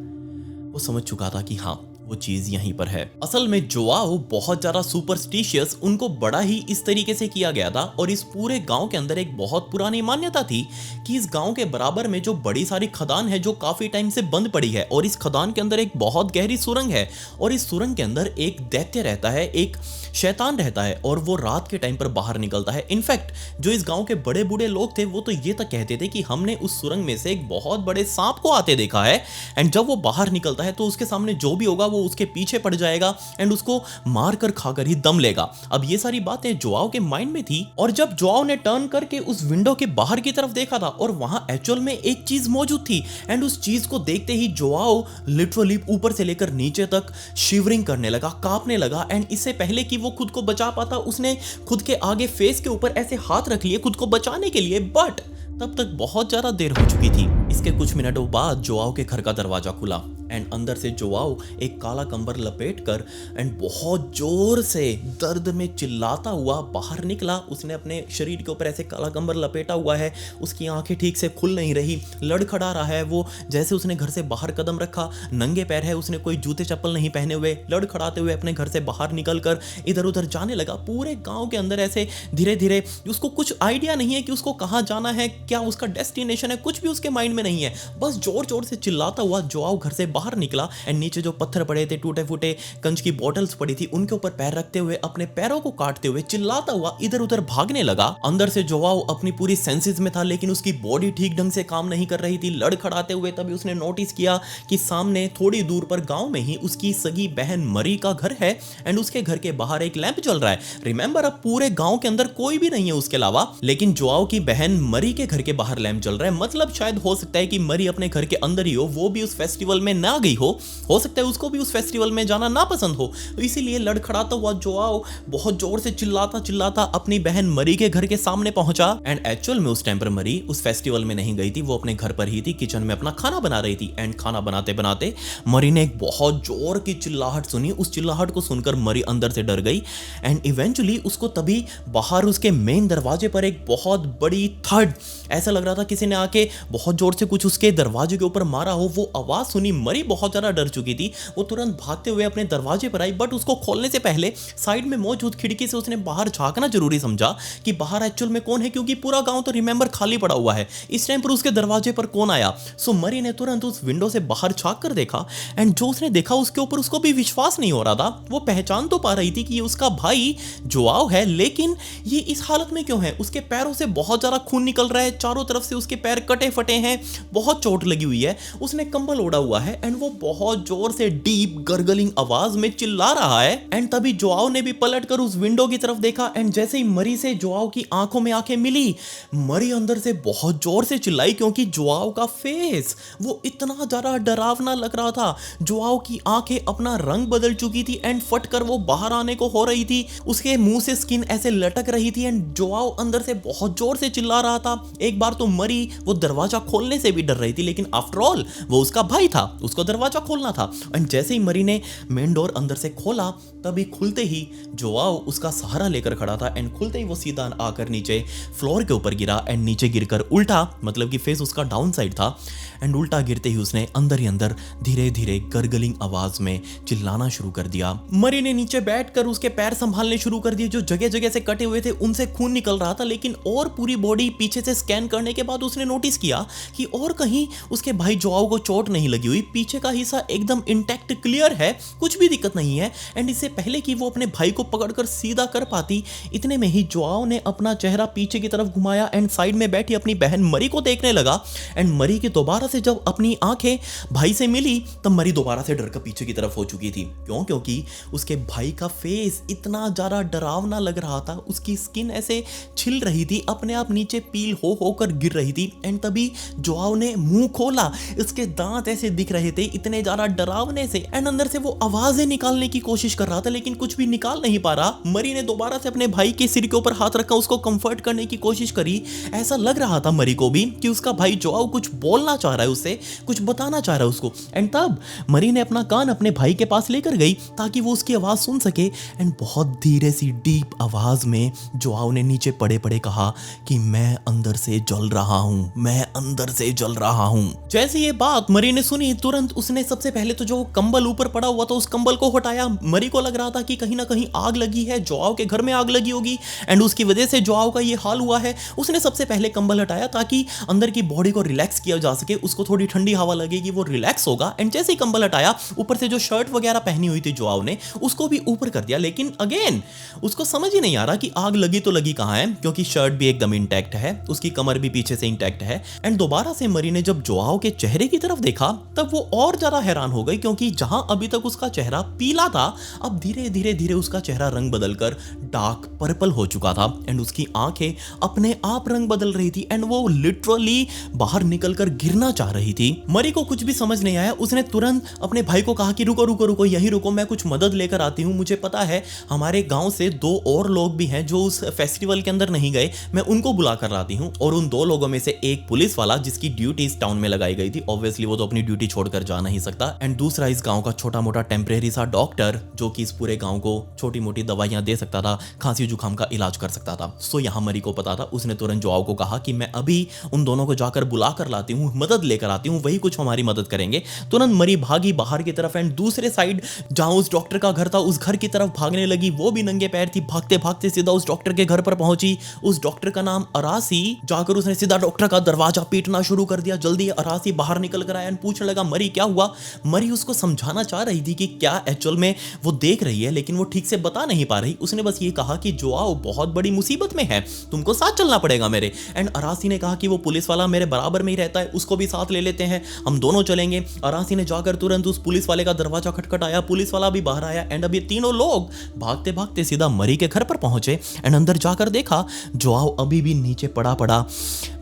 वो समझ चुका था कि हाँ, वो चीज यहीं पर है। असल में जोआओ बहुत ज्यादा सुपरस्टिशियस, उनको बड़ा ही इस तरीके से किया गया था। और इस पूरे गांव के अंदर एक बहुत पुरानी मान्यता थी कि इस गांव के बराबर में जो बड़ी सारी खदान है जो काफी टाइम से बंद पड़ी है, और इस खदान के अंदर एक बहुत गहरी सुरंग है, और इस सुरंग के अंदर एक दैत्य रहता है, एक शैतान रहता है, और वो रात के टाइम पर बाहर निकलता है। इनफैक्ट जो इस गांव के बड़े बूढ़े लोग थे वो तो ये तक कहते थे कि हमने उस सुरंग में से एक बहुत बड़े सांप को आते देखा है, एंड जब वो बाहर निकलता है तो उसके सामने जो भी होगा वो उसके पीछे पड़ जाएगा एंड उसको मार कर खाकर ही दम लेगा। अब ये सारी बातें जोआओ के माइंड में थी, और जब जोआओ ने टर्न करके उस विंडो के बाहर की तरफ देखा था और वहां एक्चुअल में एक चीज मौजूद थी, एंड उस चीज को देखते ही जोआओ लिटरली ऊपर से लेकर नीचे तक शिवरिंग करने लगा, कांपने लगा। एंड इससे पहले कि वो खुद को बचा पाता, उसने खुद के आगे फेस के ऊपर ऐसे हाथ रख लिए खुद को बचाने के लिए, बट तब तक बहुत ज्यादा देर हो चुकी थी। इसके कुछ मिनटों बाद जोआओ के घर का दरवाजा खुला एंड अंदर से जोआओ एक काला कंबल लपेटकर एंड बहुत जोर से दर्द में चिल्लाता हुआ बाहर निकला। उसने अपने शरीर के ऊपर ऐसे काला कंबल लपेटा हुआ है, उसकी आंखें ठीक से खुल नहीं रही, लड़खड़ा रहा है वो। जैसे उसने घर से बाहर कदम रखा, नंगे पैर है, उसने कोई जूते चप्पल नहीं पहने हुए, लड़खड़ाते हुए अपने घर से बाहर निकलकर इधर उधर जाने लगा। पूरे गाँव के अंदर ऐसे धीरे धीरे, उसको कुछ आइडिया नहीं है कि उसको कहाँ जाना है, क्या उसका डेस्टिनेशन है, कुछ भी उसके माइंड में नहीं है। बस जोर जोर से चिल्लाता हुआ जोआओ घर से बाहर निकला एंड नीचे जो पत्थर पड़े थे, टूटे फूटे कंच की बोतल्स पड़ी थी, उनके ऊपर पैर रखते हुए, अपने पैरों को काटते हुए चिल्लाता हुआ इधर उधर भागने लगा। अंदर से जोआओ अपनी पूरी सेंसेस में था, लेकिन उसकी बॉडी ठीक ढंग से काम नहीं कर रही थी, लड़खड़ाते हुए। तभी उसने नोटिस किया कि सामने थोड़ी दूर पर गांव में ही उसकी सगी बहन मरी का घर है एंड उसके घर के बाहर एक लैंप जल रहा है। रिमेंबर, अब पूरे गांव के अंदर कोई भी नहीं है उसके अलावा, लेकिन जोआओ की बहन मरी के घर के बाहर लैंप जल रहा है। मतलब शायद हो सकता है कि मरी अपने घर के अंदर ही हो, वो भी उस फेस्टिवल में ना गई हो सकता है उसको भी उस फेस्टिवल में जाना ना पसंद हो। तो इसीलिए लड़खड़ाता हुआ जोआओ बहुत जोर से चिल्लाता चिल्लाता अपनी बहन मरी के घर के सामने पहुंचा। एंड एक्चुअल में उस टाइम पर मरी उस फेस्टिवल में नहीं गई थी, वो अपने घर पर ही थी, किचन में अपना खाना बना रही थी। एंड खाना बनाते बनाते मरी ने एक बहुत जोर की चिल्लाहट सुनी। उस चिल्लाहट को सुनकर मरी अंदर से डर गई एंड इवेंचुअली उसको तभी बाहर उसके मेन दरवाजे पर एक बहुत बड़ी थड, ऐसा लग रहा था किसी ने आके बहुत जोर से कुछ उसके दरवाजे के ऊपर मारा हो, वो आवाज सुनी। मरी बहुत ज्यादा डर चुकी थी, वो तुरंत भागते हुए अपने दरवाजे पर आई, बट उसको खोलने से पहले साइड में मौजूद खिड़की से उसने बाहर झांकना जरूरी समझा कि बाहर एक्चुअल में कौन है, क्योंकि पूरा गांव तो रिमेंबर खाली पड़ा हुआ है। इस टाइम पर उसके दरवाजे पर कौन आया। सो मरी ने तुरंत उस विंडो से बाहर झांक कर देखा एंड जो उसने देखा उसके ऊपर उसको भी विश्वास नहीं हो रहा था। वो पहचान तो पा रही थी कि ये उसका भाई जोआओ है, लेकिन ये इस हालत में क्यों है। उसके पैरों से बहुत ज्यादा खून निकल रहा है, चारों तरफ से उसके पैर कटे फटे हैं, बहुत चोट लगी हुई है, उसने कंबल ओढ़ा हुआ है एंड वो बहुत जोर से डीप गरगलिंग आवाज में चिल्ला रहा है। एंड तभी जोआओ ने भी पलटकर उस विंडो की तरफ देखा एंड जैसे ही मरी से जोआओ की आंखों में आंखें मिली, मरी अंदर से बहुत जोर से चिल्लाई, क्योंकि जोआओ का फेस वो इतना ज्यादा डरावना लग रहा था। जोआओ की आंखें अपना रंग बदल चुकी थी एंड फटकर वो बाहर आने को हो रही थी, उसके मुंह से स्किन ऐसे लटक रही थी एंड जोआओ अंदर से बहुत जोर से चिल्ला रहा था। एक बार तो मरी वो दरवाजा खोलने से भी डर रही थी, लेकिन आफ्टर ऑल वो उसका भाई था, उसको दरवाजा खोलना था। एंड जैसे ही मरी ने मेन डोर अंदर से खोला, तभी खुलते ही जोआओ उसका सहारा लेकर खड़ा था एंड खुलते ही वो सीधा आकर नीचे फ्लोर के ऊपर गिरा एंड नीचे गिरकर उल्टा, मतलब कि फेस उसका डाउन साइड था, एंड उल्टा गिरते ही उसने अंदर ही अंदर धीरे धीरे गर्गलिंग आवाज में चिल्लाना शुरू कर दिया। मरी ने नीचे बैठकर उसके पैर संभालने शुरू कर दिए जो जगह जगह से कटे हुए थे, उनसे खून निकल रहा था, लेकिन और पूरी बॉडी पीछे से स्कैन करने के बाद उसने नोटिस किया कि और कहीं उसके भाई जोआओ को चोट नहीं लगी हुई, पीछे का हिस्सा एकदम इंटैक्ट क्लियर है, कुछ भी दिक्कत नहीं है। एंड इससे पहले कि वो अपने भाई को पकड़कर सीधा कर पाती, इतने में ही जोआओ ने अपना चेहरा पीछे की तरफ घुमाया एंड साइड में बैठी अपनी बहन मरी को देखने लगा। एंड मरी की दोबारा से जब अपनी आंखें भाई से मिली, तब मरी दोबारा से डर कर पीछे की तरफ हो चुकी थी। क्यों? क्योंकि उसके भाई का फेस इतना ज्यादा डरावना लग रहा था, उसकी स्किन ऐसे छिल रही थी, अपने आप नीचे पील हो होकर गिर रही थी। एंड तभी जोआओ ने मुंह खोला, इसके दांत ऐसे दिख रहे थे इतने ज्यादा डरावने से, एंड अंदर से वो आवाजें निकालने की कोशिश कर रहा था लेकिन कुछ भी निकाल नहीं पा रहा। मरी ने दोबारा से अपने भाई के सिर के ऊपर हाथ रखा, उसको कंफर्ट करने की कोशिश करी। ऐसा लग रहा था मरी को भी कि उसका भाई जोआओ कुछ बोलना चाह रहा है, उससे कुछ बताना चाह रहा है उसको। एंड तब मरी ने अपना कान अपने भाई के पास लेकर गई ताकि वो उसकी आवाज सुन सके। एंड बहुत धीरे सी डीप आवाज में जोआओ ने नीचे पड़े पड़े कहा कि मैं अंदर से जल रहा हूं, मैं अंदर से जल रहा हूं। जैसे ये बात मरी ने सुनी, तुरंत उसने सबसे पहले तो जो कंबल ऊपर पड़ा हुआ था उस कंबल को हटाया। मरी को लग रहा था कि कहीं ना कहीं आग लगी है, जोआओ के घर में आग लगी होगी एंड उसकी वजह से जोआओ का ये हाल हुआ है। उसने सबसे पहले कंबल हटाया ताकि अंदर की बॉडी को रिलैक्स किया जा सके, उसको थोड़ी ठंडी हवा लगेगी, वो रिलैक्स होगा। एंड जैसे ही कंबल हटाया, ऊपर से जो शर्ट वगैरह पहनी हुई थी जोआओ ने, उसको भी ऊपर कर दिया। लेकिन अगेन उसको समझ ही नहीं आ रहा कि आग लगी तो लगी कहां है, क्योंकि शर्ट भी एकदम इंटैक्ट है, उसकी कमर भी पीछे से इंटैक्ट है। एंड दोबारा से मरी ने जब जोआओ के चेहरे की तरफ देखा, तब वो और ज्यादा हैरान हो गई, क्योंकि जहां अभी तक उसका चेहरा पीला था, अब धीरे धीरे धीरे उसका चेहरा रंग बदलकर डार्क पर्पल हो चुका था। एंड उसकी आंखें अपने आप रंग बदल रही थी एंड वो लिटरली बाहर निकलकर गिरना चाह रही थी। मरी को कुछ भी समझ नहीं आया, उसने तुरंत अपने भाई को कहा कि रुको रुको रुको, यहीं रुको, मैं कुछ मदद लेकर आती हूँ। मुझे पता है हमारे गांव से 2 और लोग भी हैं जो उस फेस्टिवल के अंदर नहीं गए, मैं उनको बुला कर लाती हूँ। और उन 2 लोगों में से एक पुलिस वाला जिसकी ड्यूटी इस टाउन में लगाई गई थी, ऑब्वियसली वो तो अपनी ड्यूटी छोड़कर जा नहीं सकता, एंड दूसरा इस गांव का छोटा मोटा टेम्परेरी सा डॉक्टर जो कि इस पूरे गांव को छोटी मोटी दवाइयां दे सकता था, खांसी जुकाम का इलाज कर सकता था। सो यहाँ मरी को पता था, उसने तुरंत जोआओ को कहा कि मैं अभी उन दोनों को जाकर बुला कर लाती हूँ, मदद लेकर आती हूँ, वही कुछ हमारी मदद करेंगे। तुरंत मरी भागी बाहर की तरफ एंड दूसरे साइड जहां उस डॉक्टर का घर था उस घर की तरफ भागने लगी। वो भी नंगे पैर थी, भागते भागते सीधा उस डॉक्टर के घर पर पहुंची। उस डॉक्टर का नाम अरासी, जाकर उसने सीधा डॉक्टर का दरवाजा पीटना शुरू कर दिया। जल्दी अरासी बाहर निकल कर आया एंड पूछने लगा मरी क्या हुआ। मरी उसको समझाना चाह रही थी कि क्या एक्चुअल में वो देख रही है, लेकिन वो ठीक से बता नहीं पा रही। उसने बस ये कहा कि जोआओ बहुत बड़ी मुसीबत में है, तुमको साथ चलना पड़ेगा मेरे। एंड अरासी ने कहा कि वो पुलिस वाला मेरे बराबर में ही रहता है, उसको भी साथ ले लेते हैं, हम दोनों चलेंगे। अरासी ने जाकर तुरंत उस पुलिस वाले का दरवाजा खटखटाया, पुलिस वाला भी बाहर आया एंड अब ये तीनों लोग भागते भागते सीधा मरी के घर पर पहुंचे। एंड अंदर जाकर देखा जोआओ अभी भी नीचे पड़ा पड़ा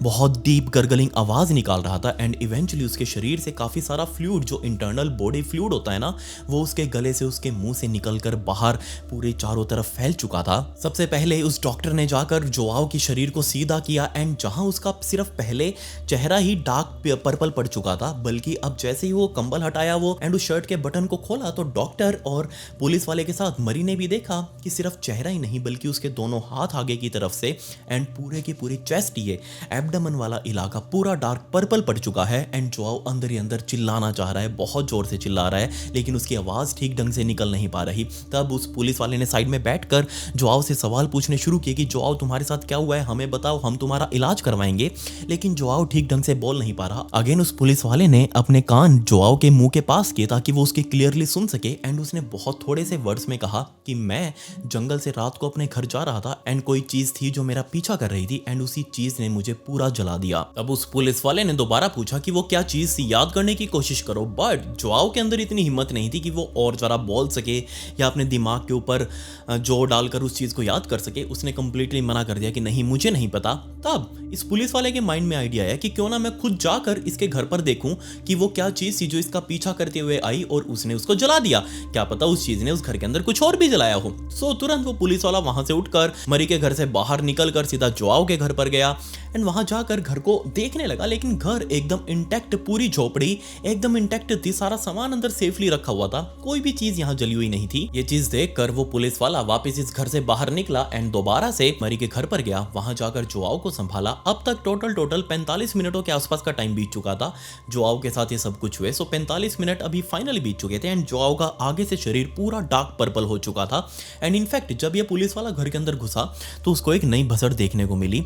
बहुत डीप गर्गलिंग आवाज निकाल रहा था। एंड इवेंचुअली उसके शरीर से काफी सारा फ्लूइड, जो इंटरनल बॉडी फ्लूइड होता है ना, वो उसके गले से उसके मुंह से निकलकर बाहर पूरे चारों तरफ फैल चुका था। सबसे पहले उस डॉक्टर ने जाकर जोआओ की शरीर को सीधा किया एंड जहां उसका सिर्फ पहले चेहरा ही डार्क पर्पल पड़ चुका था, बल्कि अब जैसे ही वो कंबल हटाया वो एंड उस शर्ट के बटन को खोला, तो डॉक्टर और पुलिस वाले के साथ मरी ने भी देखा कि सिर्फ चेहरा ही नहीं बल्कि उसके दोनों हाथ आगे की तरफ से एंड पूरे की पूरी चेस्ट, ये एब्डोमेन वाला इलाका पूरा डार्क पर्पल पड़ चुका है। एंड जोआओ अंदर ही अंदर चिल्लाना चाह रहा है, बहुत जोर से चिल्ला रहा है, लेकिन उसकी आवाज ठीक ढंग से निकल नहीं पा रही। तब उस पुलिस वाले ने साइड में बैठकर जोआओ से सवाल पूछने शुरू किए कि जोआओ तुम्हारे साथ क्या हुआ है, हमें बताओ, हम तुम्हारा इलाज करवाएंगे। लेकिन जोआओ ठीक ढंग से बोल नहीं पा रहा। अगेन उस पुलिस वाले ने अपने कान जोआओ के मुंह के पास किए ताकि वो उसके क्लियरली सुन सके एंड उसने बहुत थोड़े से वर्ड्स में कहा कि मैं जंगल से रात को अपने घर जा रहा था एंड कोई चीज थी जो मेरा पीछा कर रही थी एंड उसी चीज ने मुझे पूरा जला दिया। तब उस पुलिस वाले ने दोबारा पूछा कि वो क्या चीज थी, याद करने की कोशिश करो। बट जोआओ के अंदर इतनी हिम्मत नहीं थी कि वो और जरा बोल सके या अपने दिमाग के ऊपर जोर डालकर उस चीज को याद कर सके। उसने कंप्लीटली मना कर दिया कि नहीं, मुझे नहीं पता। तब इस पुलिस वाले के माइंड में आइडिया आया कि क्यों ना मैं खुद जाकर इसके घर पर देखूं कि वो क्या चीज थी जो इसका पीछा करते हुए आई और उसने उसको जला दिया। क्या पता उस चीज ने उस घर के अंदर कुछ और भी जलाया हो। सो तुरंत वो पुलिस वाला वहां से उठकर मरी के घर से बाहर निकलकर सीधा जोआओ के घर पर गया एंड वहां जाकर घर को देखने लगा। लेकिन घर एकदम इंटैक्ट, पूरी झोपड़ी एकदम एकदम इंटैक्ट थी, सारा सामान अंदर सेफली रखा हुआ था, कोई भी चीज यहाँ जली हुई नहीं थी। ये चीज देखकर वो पुलिस वाला वापस इस घर से बाहर निकला एंड दोबारा से मरी के घर पर गया, वहां जाकर जोआओ को संभाला। अब तक टोटल 45 मिनटों के आसपास का टाइम बीत चुका था जोआओ के साथ ये सब कुछ हुए। सो 45 मिनट अभी फाइनली बीत चुके थे एंड जोआओ का आगे से शरीर पूरा डार्क पर्पल हो चुका था। एंड इनफैक्ट जब ये पुलिस वाला घर के अंदर घुसा तो उसको एक नई भसड़ देखने को मिली।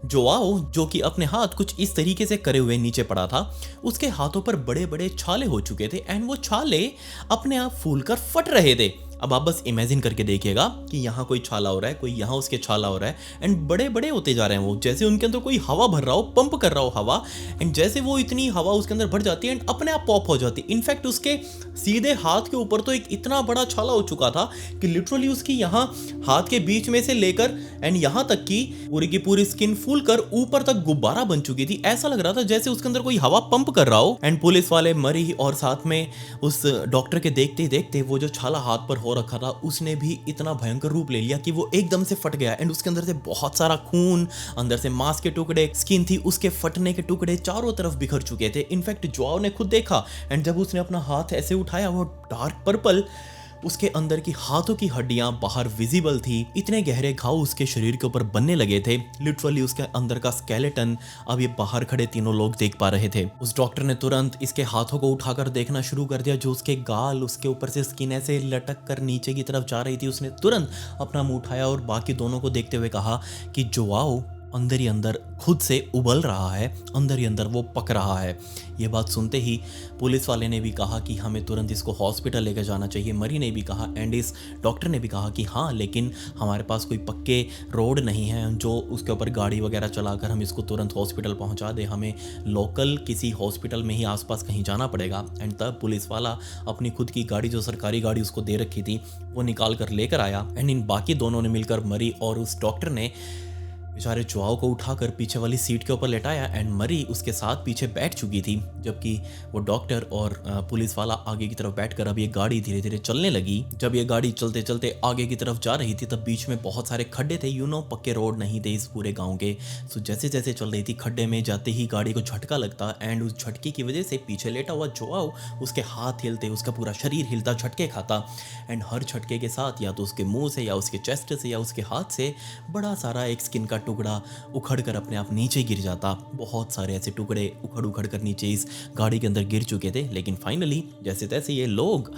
जोआओ जो कि अपने हाथ कुछ इस तरीके से करे हुए नीचे पड़ा था, उसके हाथों पर बड़े बड़े छाले हो चुके थे एंड वो छाले अपने आप फूलकर फट रहे थे। अब आप बस इमेजिन करके देखिएगा कि यहाँ कोई छाला हो रहा है, कोई यहाँ उसके छाला हो रहा है एंड बड़े बड़े होते जा रहे हैं वो, जैसे उनके अंदर कोई हवा भर रहा हो, पंप कर रहा हो हवा। एंड जैसे वो इतनी हवा उसके अंदर भर जाती है एंड अपने आप पॉप हो जाती है। इनफैक्ट उसके सीधे हाथ के ऊपर तो एक इतना बड़ा छाला हो चुका था कि लिटरली उसकी यहाँ हाथ के बीच में से लेकर एंड यहाँ तक की पूरी स्किन फूल कर ऊपर तक गुब्बारा बन चुकी थी। ऐसा लग रहा था जैसे उसके अंदर कोई हवा पंप कर रहा हो। एंड पुलिस वाले मरी और साथ में उस डॉक्टर के देखते ही देखते वो जो छाला हाथ पर हो रखा था उसने भी इतना भयंकर रूप ले लिया कि वो एकदम से फट गया एंड उसके अंदर से बहुत सारा खून, अंदर से मांस के टुकड़े, स्किन थी उसके फटने के टुकड़े चारों तरफ बिखर चुके थे। इनफैक्ट जोआओ ने खुद देखा एंड जब उसने अपना हाथ ऐसे उठाया वो डार्क पर्पल, उसके अंदर की हाथों की हड्डियां बाहर विजिबल थी। इतने गहरे घाव उसके शरीर के ऊपर बनने लगे थे, लिटरली उसके अंदर का स्केलेटन अब ये बाहर खड़े तीनों लोग देख पा रहे थे। उस डॉक्टर ने तुरंत इसके हाथों को उठाकर देखना शुरू कर दिया, जो उसके गाल, उसके ऊपर से स्किन ऐसे लटक कर नीचे की तरफ जा रही थी। उसने तुरंत अपना मुंह उठाया और बाकी दोनों को देखते हुए कहा कि जोआओ अंदर ही अंदर खुद से उबल रहा है, अंदर ही अंदर वो पक रहा है। ये बात सुनते ही पुलिस वाले ने भी कहा कि हमें तुरंत इसको हॉस्पिटल लेकर जाना चाहिए। मरी ने भी कहा एंड इस डॉक्टर ने भी कहा कि हाँ, लेकिन हमारे पास कोई पक्के रोड नहीं है जो उसके ऊपर गाड़ी वगैरह चलाकर हम इसको तुरंत हॉस्पिटल पहुंचा दे, हमें लोकल किसी हॉस्पिटल में ही आसपास कहीं जाना पड़ेगा। एंड तब पुलिस वाला अपनी खुद की गाड़ी, जो सरकारी गाड़ी उसको दे रखी थी, वो निकाल कर लेकर आया। एंड इन बाकी दोनों ने मिलकर मरी और उस डॉक्टर ने बेचारे जोआओ को उठाकर पीछे वाली सीट के ऊपर लेटाया एंड मरी उसके साथ पीछे बैठ चुकी थी, जबकि वो डॉक्टर और पुलिस वाला आगे की तरफ बैठकर अब ये गाड़ी धीरे धीरे चलने लगी। जब ये गाड़ी चलते चलते आगे की तरफ जा रही थी तब बीच में बहुत सारे खड्डे थे, पक्के रोड नहीं थे इस पूरे गाँव के। सो जैसे जैसे चल रही थी, खड्डे में जाते ही गाड़ी को झटका लगता एंड उस झटके की वजह से पीछे लेटा हुआ जोआओ, उसके हाथ हिलते, उसका पूरा शरीर हिलता, झटके खाता एंड हर झटके के साथ या तो उसके मुंह से या उसके चेस्ट से या उसके हाथ से बड़ा सारा एक स्किन का टुकड़ा उखड़ कर अपने आप नीचे गिर जाता। बहुत सारे ऐसे टुकड़े उखड़ कर नीचे इस गाड़ी के अंदर गिर चुके थे। लेकिन फाइनली जैसे तैसे ये लोग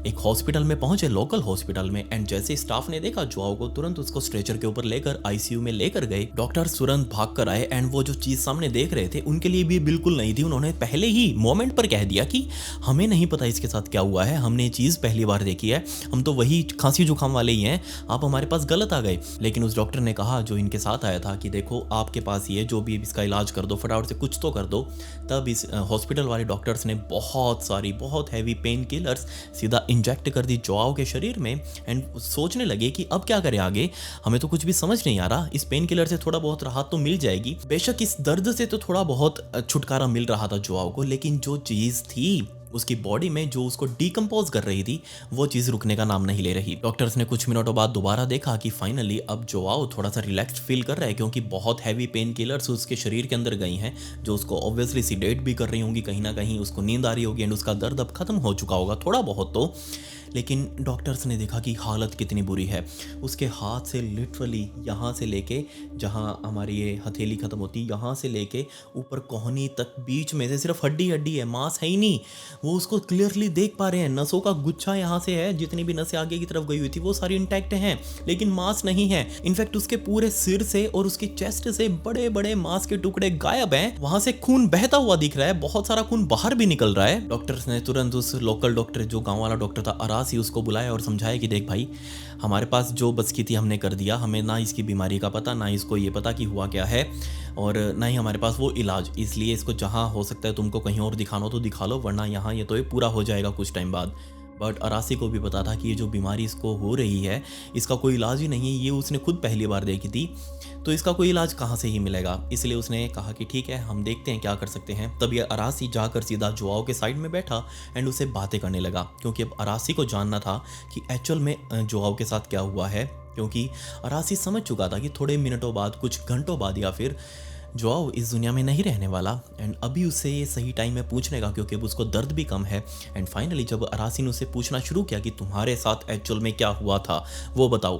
एक हॉस्पिटल में पहुंचे, लोकल हॉस्पिटल में। एंड जैसे स्टाफ ने देखा जोआओ को, तुरंत उसको स्ट्रेचर के ऊपर लेकर आईसीयू में लेकर गए। डॉक्टर तुरंत भाग कर आए एंड वो जो चीज सामने देख रहे थे उनके लिए भी बिल्कुल नहीं थी। उन्होंने पहले ही मोमेंट पर कह दिया कि हमें नहीं पता इसके साथ क्या हुआ है, हमने ये चीज पहली बार देखी है, हम तो वही खांसी जुकाम वाले ही हैं, आप हमारे पास गलत आ गए। लेकिन उस डॉक्टर ने कहा, जो इनके साथ आया था, कि देखो आपके पास ये जो भी इसका इलाज कर दो, फटाफट से कुछ तो कर दो। तब इस हॉस्पिटल वाले डॉक्टर्स ने बहुत हैवी पेन किलर्स सीधा इंजेक्ट कर दी जोआओ के शरीर में। एंड सोचने लगे कि अब क्या करें आगे, हमें तो कुछ भी समझ नहीं आ रहा। इस पेन किलर से थोड़ा बहुत राहत तो मिल जाएगी, बेशक इस दर्द से तो थोड़ा बहुत छुटकारा मिल रहा था जोआओ को, लेकिन जो चीज थी उसकी बॉडी में जो उसको डिकम्पोज कर रही थी वो चीज रुकने का नाम नहीं ले रही। डॉक्टर्स ने कुछ मिनटों बाद दोबारा देखा कि फाइनली अब जोआओ थोड़ा सा रिलैक्स्ड फील कर रहा है, क्योंकि बहुत हैवी पेन किलर्स उसके शरीर के अंदर गई हैं जो उसको ऑब्वियसली सिडेट भी कर रही होंगी, कहीं ना कहीं उसको नींद आ रही होगी एंड उसका दर्द अब खत्म हो चुका होगा थोड़ा बहुत तो। लेकिन डॉक्टर्स ने देखा कि हालत कितनी बुरी है। उसके हाथ से लिटरली यहाँ से लेके जहाँ हमारी ये हथेली ख़त्म होती, यहाँ से लेके ऊपर कोहनी तक बीच में से सिर्फ हड्डी हड्डी है, मांस है ही नहीं। वो उसको क्लियरली देख पा रहे हैं, नसों का गुच्छा यहाँ से है, जितनी भी नसें आगे की तरफ गई हुई थी वो सारी इंटैक्ट हैं, लेकिन मांस नहीं है। इनफैक्ट उसके पूरे सिर से और उसकी चेस्ट से बड़े बड़े मांस के टुकड़े गायब हैं। वहां से खून बहता हुआ दिख रहा है, बहुत सारा खून बाहर भी निकल रहा है। डॉक्टर्स ने तुरंत उस लोकल डॉक्टर, जो गाँव वाला डॉक्टर था अरासी, उसको बुलाया और समझाया कि देख भाई, हमारे पास जो बस की थी हमने कर दिया, हमें ना इसकी बीमारी का पता, ना इसको ये पता कि हुआ क्या है, और ना ही हमारे पास वो इलाज, इसलिए इसको जहाँ हो सकता है तुमको कहीं और दिखाना हो तो दिखा लो, वरना यहाँ ये तो ये पूरा हो जाएगा कुछ टाइम बाद। बट अरासी को भी पता था कि ये जो बीमारी इसको हो रही है इसका कोई इलाज ही नहीं है, ये उसने खुद पहली बार देखी थी, तो इसका कोई इलाज कहाँ से ही मिलेगा। इसलिए उसने कहा कि ठीक है, हम देखते हैं क्या कर सकते हैं। तब ये अरासी जाकर सीधा जोआओ के साइड में बैठा एंड उसे बातें करने लगा, क्योंकि अब अरासी को जानना था कि एक्चुअल में जोआओ के साथ क्या हुआ है, क्योंकि अरासी समझ चुका था कि थोड़े मिनटों बाद, कुछ घंटों बाद या फिर जोआओ इस दुनिया में नहीं रहने वाला एंड अभी उसे ये सही टाइम में पूछने का, क्योंकि अब उसको दर्द भी कम है। एंड फाइनली जब अरासी ने उसे पूछना शुरू किया कि तुम्हारे साथ एक्चुअल में क्या हुआ था वो बताओ,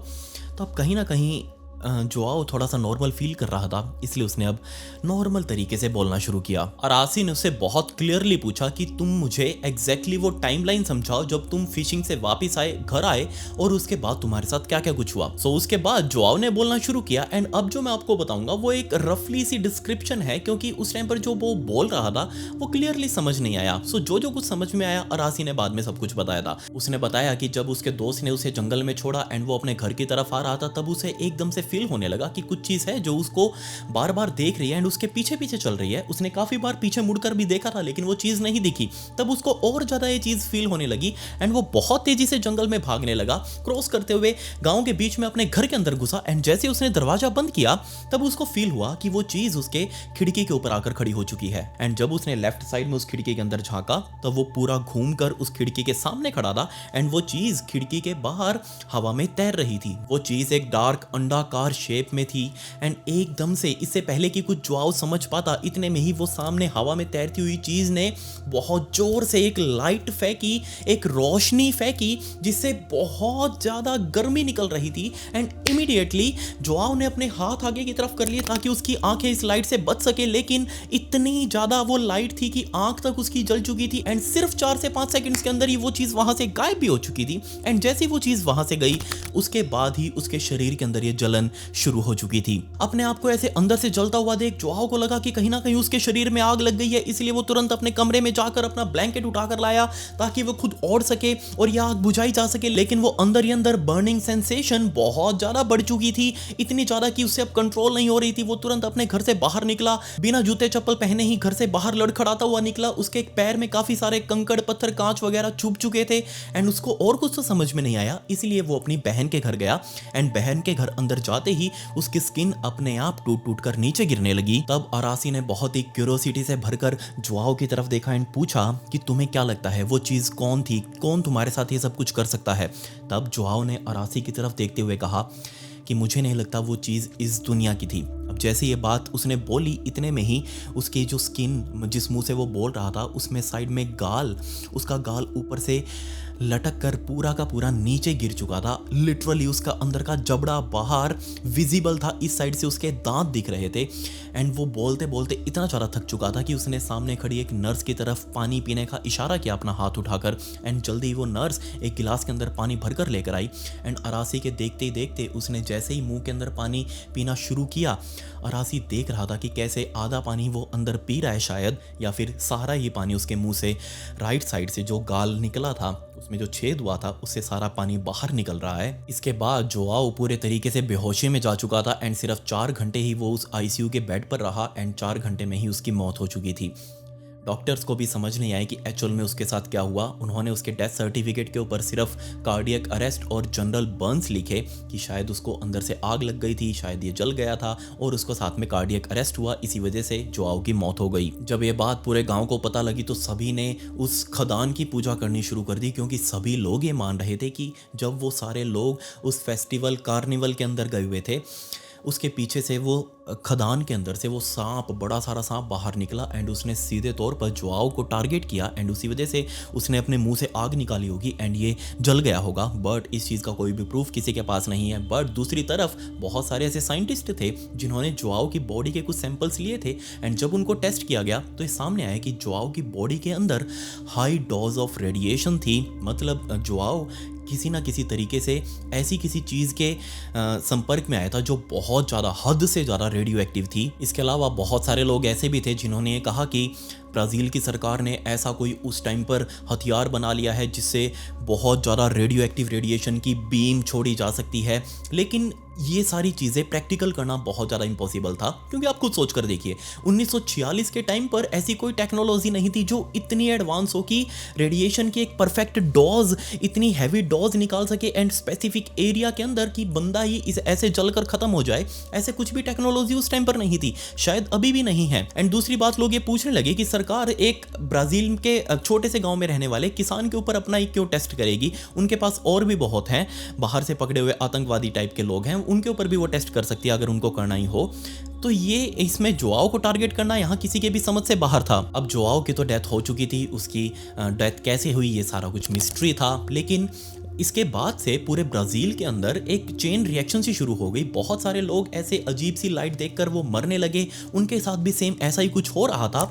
तो अब कहीं ना कहीं जोआओ थोड़ा सा नॉर्मल फील कर रहा था, इसलिए उसने अब नॉर्मल तरीके से बोलना शुरू किया। अरासी ने उससे बहुत क्लियरली पूछा कि तुम मुझे एग्जैक्टली वो टाइमलाइन समझाओ जब तुम फिशिंग से वापस आए, घर आए, और उसके बाद तुम्हारे साथ क्या क्या कुछ हुआ। सो उसके बाद जोआओ ने बोलना शुरू किया एंड अब जो मैं आपको बताऊंगा वो एक रफली सी डिस्क्रिप्शन है, क्योंकि उस टाइम पर जो वो बोल रहा था वो क्लियरली समझ नहीं आया। सो जो कुछ समझ में आया अरासी ने बाद में सब कुछ बताया था। उसने बताया कि जब उसके दोस्त ने उसे जंगल में छोड़ा एंड वो अपने घर की तरफ आ रहा था, तब उसे एकदम से फील होने लगा कि कुछ चीज है जो उसको बार बार देख रही है एंड उसके पीछे पीछे चल रही है। उसने काफी बार पीछे मुड़कर भी देखा था लेकिन वो चीज नहीं दिखी। तब उसको और ज्यादा ये चीज फील होने लगी एंड वो बहुत तेजी से जंगल में भागने लगा, क्रॉस करते हुए गांव के बीच में अपने घर के अंदर घुसा। एंड जैसे उसने दरवाजा बंद किया तब उसको फील हुआ कि वो चीज उसके खिड़की के ऊपर आकर खड़ी हो चुकी है। एंड जब उसने लेफ्ट साइड में उस खिड़की के अंदर झांका तब वो पूरा घूमकर उस खिड़की के सामने खड़ा था एंड वो चीज खिड़की के बाहर हवा में तैर रही थी। वो चीज एक डार्क अंडाकार शेप में थी एंड एकदम से, इससे पहले कि कुछ जोआओ समझ पाता, इतने में ही वो सामने हवा में तैरती हुई चीज ने बहुत जोर से एक लाइट फेंकी, एक रोशनी फेंकी जिससे बहुत ज्यादा गर्मी निकल रही थी। एंड इमीडिएटली जोआओ ने अपने हाथ आगे की तरफ कर लिए ताकि उसकी आंखें इस लाइट से बच सके, लेकिन इतनी ज्यादा वो लाइट थी कि आंख तक उसकी जल चुकी थी एंड सिर्फ 4 से 5 सेकंड्स के अंदर ही वो चीज वहां से गायब भी हो चुकी थी। एंड जैसे वो चीज वहां से गई उसके बाद ही उसके शरीर के अंदर ये जलन शुरू हो चुकी थी। अपने आप को ऐसे अंदर से जलता हुआ देख जोआओ को लगा कि कहीं ना कहीं उसके शरीर में आग लग गई है, इसलिए वो तुरंत अपने कमरे में जाकर अपना ब्लैंकेट उठाकर लाया ताकि वो खुद ओढ़ सके और यह आग बुझाई जा सके। लेकिन वो अंदर ही अंदर बर्निंग सेंसेशन बहुत ज्यादा बढ़ चुकी थी, इतनी ज्यादा कि उससे अब कंट्रोल नहीं हो रही थी। वो तुरंत अपने घर से बाहर निकला, बिना जूते चप्पल पहने ही घर से बाहर लड़खड़ाता हुआ निकला। उसके पैर में काफी सारे कंकड़ पत्थर कांच वगैरह चुभ चुके थे एंड उसको और कुछ तो समझ में नहीं आया, इसलिए वो अपनी बहन के घर गया। एंड बहन के घर अंदर जाते ही उसकी स्किन अपने आप टूट टूट कर नीचे गिरने लगी। तब अरासी ने बहुत ही क्यूरियोसिटी से भरकर जोआओ की तरफ देखा एंड पूछा कि तुम्हें क्या लगता है वो चीज कौन थी, कौन तुम्हारे साथ ये सब कुछ कर सकता है। तब जोआओ ने अरासी की तरफ देखते हुए कहा कि मुझे नहीं लगता वो चीज इस दुनिया की थी। अब जैसे ये बात उसने बोली इतने में ही उसकी जो स्किन, जिस मुंह से वो बोल रहा था, उसमें साइड में गाल, उसका गाल ऊपर से लटक कर पूरा का पूरा नीचे गिर चुका था। लिटरली उसका अंदर का जबड़ा बाहर विजिबल था, इस साइड से उसके दांत दिख रहे थे। एंड वो बोलते बोलते इतना ज़्यादा थक चुका था कि उसने सामने खड़ी एक नर्स की तरफ पानी पीने का इशारा किया अपना हाथ उठाकर। एंड जल्दी ही वो नर्स एक गिलास के अंदर पानी भरकर लेकर आई। एंड अरासी के देखते ही देखते उसने जैसे ही मुंह के अंदर पानी पीना शुरू किया, अरासी देख रहा था कि कैसे आधा पानी वो अंदर पी रहा है शायद, या फिर सारा ही पानी उसके मुंह से राइट साइड से जो गाल निकला था, उसमें जो छेद हुआ था, उससे सारा पानी बाहर निकल रहा है। इसके बाद जोआओ पूरे तरीके से बेहोशी में जा चुका था एंड सिर्फ 4 घंटे ही वो उस आईसीयू के बेड पर रहा एंड 4 घंटे में ही उसकी मौत हो चुकी थी। डॉक्टर्स को भी समझ नहीं आया कि एक्चुअल में उसके साथ क्या हुआ। उन्होंने उसके डेथ सर्टिफिकेट के ऊपर सिर्फ कार्डियक अरेस्ट और जनरल बर्न्स लिखे कि शायद उसको अंदर से आग लग गई थी, शायद ये जल गया था और उसको साथ में कार्डियक अरेस्ट हुआ, इसी वजह से जोआओ की मौत हो गई। जब ये बात पूरे गांव को पता लगी तो सभी ने उस खदान की पूजा करनी शुरू कर दी, क्योंकि सभी लोग ये मान रहे थे कि जब वो सारे लोग उस फेस्टिवल कार्निवल के अंदर गए हुए थे, उसके पीछे से वो खदान के अंदर से वो सांप, बड़ा सारा सांप बाहर निकला एंड उसने सीधे तौर पर जोआओ को टारगेट किया एंड उसी वजह से उसने अपने मुंह से आग निकाली होगी एंड ये जल गया होगा। बट इस चीज़ का कोई भी प्रूफ किसी के पास नहीं है। बट दूसरी तरफ बहुत सारे ऐसे साइंटिस्ट थे जिन्होंने जोआओ की बॉडी के कुछ सैंपल्स लिए थे एंड जब उनको टेस्ट किया गया तो ये सामने आया कि जोआओ की बॉडी के अंदर हाई डोज ऑफ रेडिएशन थी। मतलब जोआओ किसी ना किसी तरीके से ऐसी किसी चीज़ के संपर्क में आया था जो बहुत ज़्यादा, हद से ज़्यादा रेडियो एक्टिव थी। इसके अलावा बहुत सारे लोग ऐसे भी थे जिन्होंने ये कहा कि ब्राज़ील की सरकार ने ऐसा कोई उस टाइम पर हथियार बना लिया है जिससे बहुत ज़्यादा रेडियो एक्टिव रेडिएशन की बीम छोड़ी जा सकती है। लेकिन ये सारी चीज़ें प्रैक्टिकल करना बहुत ज़्यादा इम्पॉसिबल था, क्योंकि आप खुद सोच कर देखिए 1946 के टाइम पर ऐसी कोई टेक्नोलॉजी नहीं थी जो इतनी एडवांस हो कि रेडिएशन की एक परफेक्ट डोज, इतनी हैवी डोज निकाल सके एंड स्पेसिफिक एरिया के अंदर कि बंदा ही इस ऐसे जलकर ख़त्म हो जाए। ऐसे कुछ भी टेक्नोलॉजी उस टाइम पर नहीं थी, शायद अभी भी नहीं है। एंड दूसरी बात, लोग ये पूछने लगे कि सरकार एक ब्राज़ील के छोटे से गाँव में रहने वाले किसान के ऊपर अपना ही क्यों टेस्ट करेगी, उनके पास और भी बहुत हैं, बाहर से पकड़े हुए आतंकवादी टाइप के लोग हैं, उनके ऊपर भी वो टेस्ट कर सकती है अगर उनको करना ही हो। तो ये इसमें जोआओ को टारगेट करना यहाँ किसी के भी समझ से बाहर था। अब जोआओ की तो डेथ हो चुकी थी, उसकी डेथ कैसे हुई ये सारा कुछ मिस्ट्री था, लेकिन इसके बाद से पूरे ब्राज़ील के अंदर एक चेन रिएक्शन सी शुरू हो गई। बहुत सारे लोग ऐसे अजीब सी लाइट देखकर वो मरने लगे, उनके साथ भी सेम ऐसा ही कुछ हो रहा था।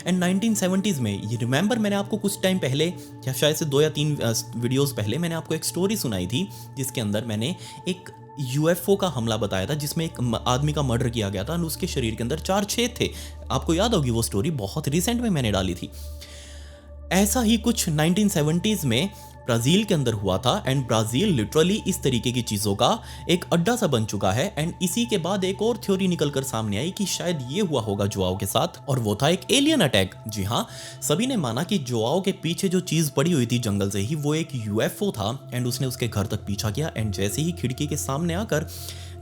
एंड 1970s में ये रिमेंबर, मैंने आपको कुछ टाइम पहले या शायद से 2 या 3 वीडियोस पहले मैंने आपको एक स्टोरी सुनाई थी जिसके अंदर मैंने एक यूएफओ का हमला बताया था जिसमें एक आदमी का मर्डर किया गया था और उसके शरीर के अंदर 4 छेद थे। आपको याद होगी वो स्टोरी, बहुत रिसेंट में मैंने डाली थी। ऐसा ही कुछ 1970s में ब्राज़ील के अंदर हुआ था एंड ब्राज़ील लिटरली इस तरीके की चीज़ों का एक अड्डा सा बन चुका है। एंड इसी के बाद एक और थ्योरी निकलकर सामने आई कि शायद ये हुआ होगा जोआओ के साथ, और वो था एक एलियन अटैक। जी हाँ, सभी ने माना कि जोआओ के पीछे जो चीज़ पड़ी हुई थी जंगल से ही, वो एक यूएफओ था एंड उसने उसके घर तक पीछा किया। एंड जैसे ही खिड़की के सामने आकर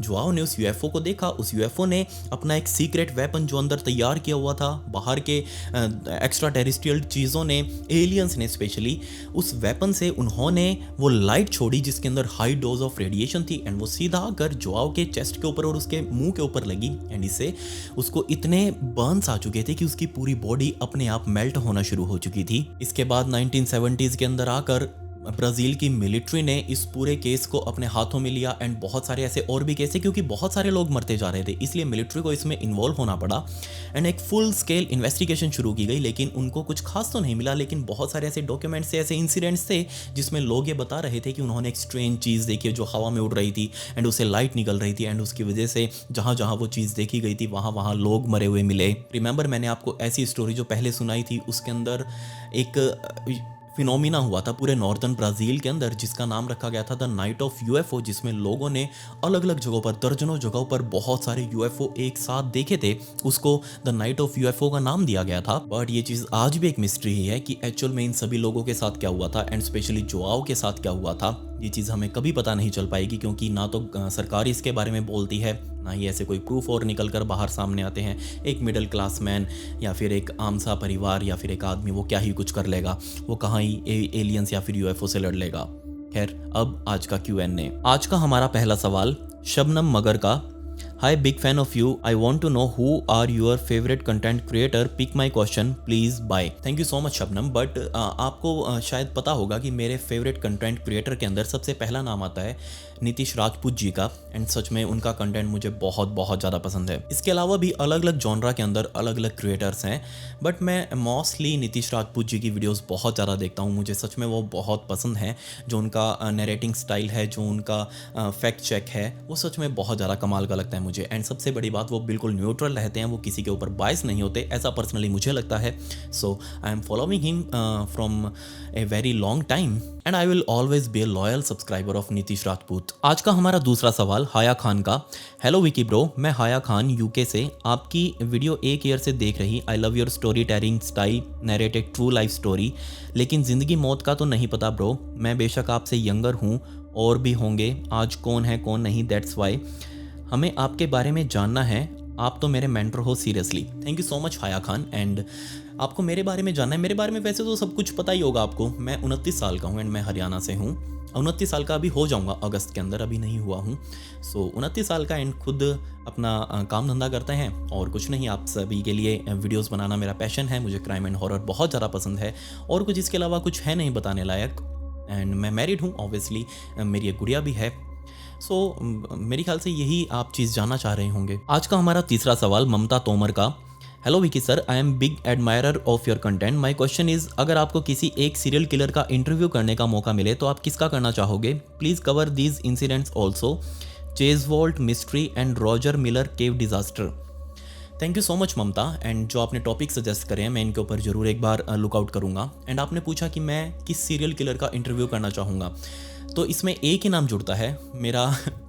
जोआओ ने उस यूएफओ को देखा, उस यूएफओ ने अपना एक सीक्रेट वेपन जो अंदर तैयार किया हुआ था बाहर के एक्स्ट्रा टेरेस्ट्रियल चीज़ों ने, एलियंस ने स्पेशली, उस वेपन से उन्होंने वो लाइट छोड़ी जिसके अंदर हाई डोज ऑफ रेडिएशन थी एंड वो सीधा आकर जोआओ के चेस्ट के ऊपर और उसके मुंह के ऊपर लगी। एंड इससे उसको इतने बर्न्स आ चुके थे कि उसकी पूरी बॉडी अपने आप मेल्ट होना शुरू हो चुकी थी। इसके बाद 1970s के अंदर आकर ब्राज़ील की मिलिट्री ने इस पूरे केस को अपने हाथों में लिया एंड बहुत सारे ऐसे और भी केस है क्योंकि बहुत सारे लोग मरते जा रहे थे, इसलिए मिलिट्री को इसमें इन्वॉल्व होना पड़ा एंड एक फुल स्केल इन्वेस्टिगेशन शुरू की गई। लेकिन उनको कुछ खास तो नहीं मिला, लेकिन बहुत सारे ऐसे डॉक्यूमेंट्स थे, ऐसे इंसिडेंट्स थे जिसमें लोग ये बता रहे थे कि उन्होंने एक स्ट्रेंज चीज़ देखी है जो हवा में उड़ रही थी एंड उससे लाइट निकल रही थी एंड उसकी वजह से जहाँ जहाँ वो चीज़ देखी गई थी वहाँ वहाँ लोग मरे हुए मिले। रिमेंबर, मैंने आपको ऐसी स्टोरी जो पहले सुनाई थी उसके अंदर एक फिनोमिना हुआ था पूरे नॉर्दर्न ब्राज़ील के अंदर जिसका नाम रखा गया था द नाइट ऑफ यूएफओ, जिसमें लोगों ने अलग अलग जगहों पर, दर्जनों जगहों पर बहुत सारे यूएफओ एक साथ देखे थे। उसको द नाइट ऑफ यूएफओ का नाम दिया गया था। बट ये चीज़ आज भी एक मिस्ट्री ही है कि एक्चुअल में इन सभी लोगों के साथ क्या हुआ था एंड स्पेशली जोआओ के साथ क्या हुआ था। ये चीज़ हमें कभी पता नहीं चल पाएगी क्योंकि ना तो सरकार इसके बारे में बोलती है, ना ही ऐसे कोई प्रूफ और निकल कर बाहर सामने आते हैं। एक मिडिल क्लास मैन या फिर एक आम सा परिवार या फिर एक आदमी वो क्या ही कुछ कर लेगा, वो कहाँ ही एलियंस या फिर यूएफओ से लड़ लेगा। खैर, अब आज का Q&A। आज का हमारा पहला सवाल शबनम मगर का, hi big fan of you, I want to know who are your favourite content creator, pick my question please bye. Thank you so much Shabnam. But आपको शायद पता होगा कि मेरे फेवरेट कंटेंट क्रिएटर के अंदर सबसे पहला नाम आता है नीतीश राजपूत जी का एंड सच में उनका कंटेंट मुझे बहुत बहुत ज़्यादा पसंद है। इसके अलावा भी अलग अलग जॉनरा के अंदर अलग अलग क्रिएटर्स हैं, बट मैं मोस्टली नीतीश राजपूत जी की वीडियोस बहुत ज़्यादा देखता हूँ। मुझे सच में वो बहुत पसंद है। जो उनका नरेटिंग स्टाइल है, जो उनका फैक्ट चेक है, वो सच में बहुत ज़्यादा कमाल का लगता है मुझे। एंड सबसे बड़ी बात, वो बिल्कुल न्यूट्रल रहते हैं, वो किसी के ऊपर बायस नहीं होते, ऐसा पर्सनली मुझे लगता है। So I am following him from a very long time and I will always be a loyal subscriber of Nitish Rajput. आज का हमारा दूसरा सवाल हाया खान का, हेलो विकी ब्रो, मैं हाया खान यूके से आपकी वीडियो 1 ईयर से देख रही। I love your story telling style, narrate एक ट्रू लाइफ स्टोरी, लेकिन ज़िंदगी मौत का तो नहीं पता ब्रो। मैं बेशक आपसे यंगर हूँ और भी होंगे, आज कौन है कौन नहीं, दैट्स वाई हमें आपके बारे में जानना है। आप तो मेरे मेंटर हो seriously. Thank you so much हाया खान। एंड आपको मेरे बारे में जानना है, मेरे बारे में वैसे तो सब कुछ पता ही होगा आपको। मैं 29 साल का हूँ एंड मैं हरियाणा से हूँ। 29 साल का अभी हो जाऊँगा अगस्त के अंदर, अभी नहीं हुआ हूँ। सो 29 साल का एंड खुद अपना काम धंधा करते हैं और कुछ नहीं। आप सभी के लिए वीडियोस बनाना मेरा पैशन है। मुझे क्राइम एंड हॉरर बहुत ज़्यादा पसंद है और कुछ इसके अलावा कुछ है नहीं बताने लायक। एंड मैं मैरिड हूँ ऑब्वियसली, मेरी एक गुड़िया भी है। सो मेरे ख्याल से यही आप चीज़ जानना चाह रहे होंगे। आज का हमारा तीसरा सवाल ममता तोमर का, hello Vicky sir, I am big admirer of your content. My question is, अगर आपको किसी एक सीरियल किलर का इंटरव्यू करने का मौका मिले तो आप किसका करना चाहोगे? Please cover these incidents also, Chase Vault mystery and Roger Miller cave disaster. Thank you so much Mamta. And जो आपने टॉपिक सजेस्ट करे हैं मैं इनके ऊपर ज़रूर एक बार लुकआउट करूँगा। एंड आपने पूछा कि मैं किस सीरियल किलर का इंटरव्यू करना चाहूँगा, तो इसमें एक ही नाम जुड़ता है, मेरा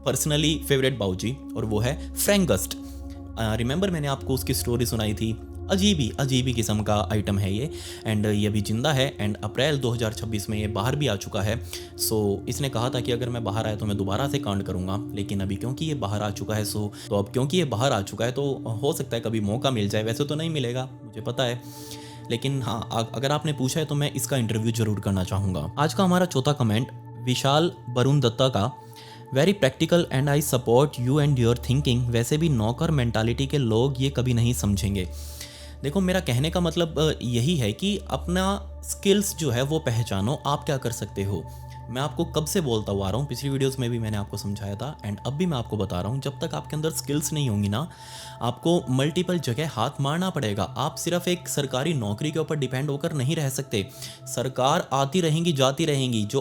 पर्सनली फेवरेट बाऊजी, और वो है फ्रैंक गस्ट। रिमेंबर मैंने आपको उसकी स्टोरी सुनाई थी। अजीब ही किस्म का आइटम है ये एंड ये अभी जिंदा है एंड अप्रैल 2026 में ये बाहर भी आ चुका है। सो इसने कहा था कि अगर मैं बाहर आया तो मैं दोबारा से कांड करूँगा, लेकिन अभी क्योंकि ये बाहर आ चुका है तो अब क्योंकि ये बाहर आ चुका है तो हो सकता है कभी मौका मिल जाए। वैसे तो नहीं मिलेगा, मुझे पता है, लेकिन हाँ अगर आपने पूछा है तो मैं इसका इंटरव्यू जरूर करना चाहूँगा। आज का हमारा चौथा कमेंट विशाल वरुण दत्ता का, very practical and I support you and your thinking. वैसे भी नौकर मेंटालिटी के लोग ये कभी नहीं समझेंगे। देखो, मेरा कहने का मतलब यही है कि अपना स्किल्स जो है वो पहचानो, आप क्या कर सकते हो। मैं आपको कब से बोलता हुआ आ रहा हूँ, पिछली वीडियोस में भी मैंने आपको समझाया था एंड अब भी मैं आपको बता रहा हूँ, जब तक आपके अंदर स्किल्स नहीं होंगी ना, आपको मल्टीपल जगह हाथ मारना पड़ेगा। आप सिर्फ एक सरकारी नौकरी के ऊपर डिपेंड होकर नहीं रह सकते। सरकार आती रहेंगी जाती रहेंगी, जो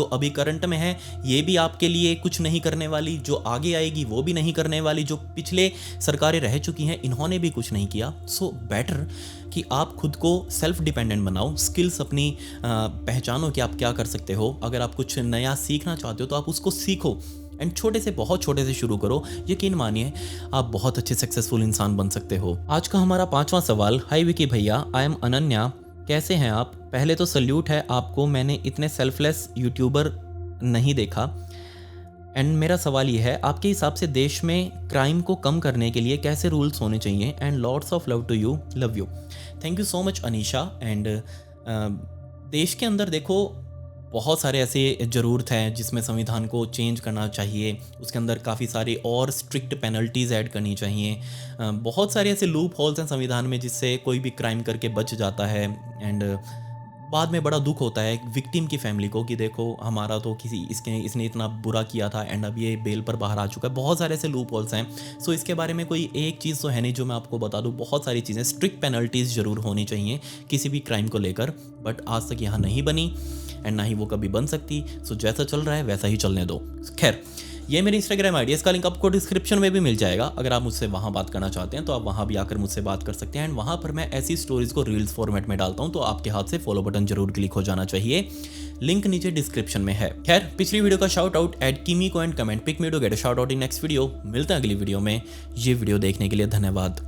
अभी करंट में है ये भी आपके लिए कुछ नहीं करने वाली, जो आगे आएगी वो भी नहीं करने वाली, जो पिछले सरकारें रह चुकी हैं इन्होंने भी कुछ नहीं किया। सो बेटर कि आप खुद को सेल्फ डिपेंडेंट बनाओ, स्किल्स अपनी पहचानो कि आप क्या कर सकते हो। अगर आप कुछ नया सीखना चाहते हो तो आप उसको सीखो एंड छोटे से, बहुत छोटे से शुरू करो। यकीन मानिए आप बहुत अच्छे सक्सेसफुल इंसान बन सकते हो। आज का हमारा 5वां सवाल। हाय विकी भैया, आई एम अनन्या, कैसे हैं आप? पहले तो सल्यूट है आपको, मैंने इतने सेल्फलेस यूट्यूबर नहीं देखा। एंड मेरा सवाल ये है, आपके हिसाब से देश में क्राइम को कम करने के लिए कैसे रूल्स होने चाहिए? And lots of love to you, love you. Thank you so much Anisha. And देश के अंदर देखो बहुत सारे ऐसे ज़रूरत हैं जिसमें संविधान को चेंज करना चाहिए, उसके अंदर काफ़ी सारी और स्ट्रिक्ट पेनल्टीज़ ऐड करनी चाहिए। बहुत सारे ऐसे लूप होल्स हैं संविधान में जिससे कोई भी क्राइम करके बच जाता है। एंड बाद में बड़ा दुख होता है विक्टिम की फैमिली को कि देखो हमारा तो इसने इतना बुरा किया था एंड अब ये बेल पर बाहर आ चुका है। बहुत सारे ऐसे लूप होल्स हैं। सो इसके बारे में कोई एक चीज़ तो है नहीं जो मैं आपको बता दूँ। बहुत सारी चीज़ें, स्ट्रिक्ट पेनल्टीज़ ज़रूर होनी चाहिए किसी भी क्राइम को लेकर, बट आज तक यहाँ नहीं बनी एंड ना ही वो कभी बन सकती। सो जैसा चल रहा है वैसा ही चलने दो। खैर, ये मेरी इंस्टाग्राम आईडी है, इसका लिंक आपको डिस्क्रिप्शन में भी मिल जाएगा। अगर आप मुझसे वहाँ बात करना चाहते हैं तो आप वहाँ भी आकर मुझसे बात कर सकते हैं। एंड वहाँ पर मैं ऐसी स्टोरीज को रील्स फॉर्मेट में डालता हूँ, तो आपके हाथ से फॉलो बटन जरूर क्लिक हो जाना चाहिए। लिंक नीचे डिस्क्रिप्शन में है। खैर, पिछली वीडियो का शाउट आउट एट किमी को and comment pick me to get a shout out in next video. मिलते हैं अगली वीडियो में। ये वीडियो देखने के लिए धन्यवाद।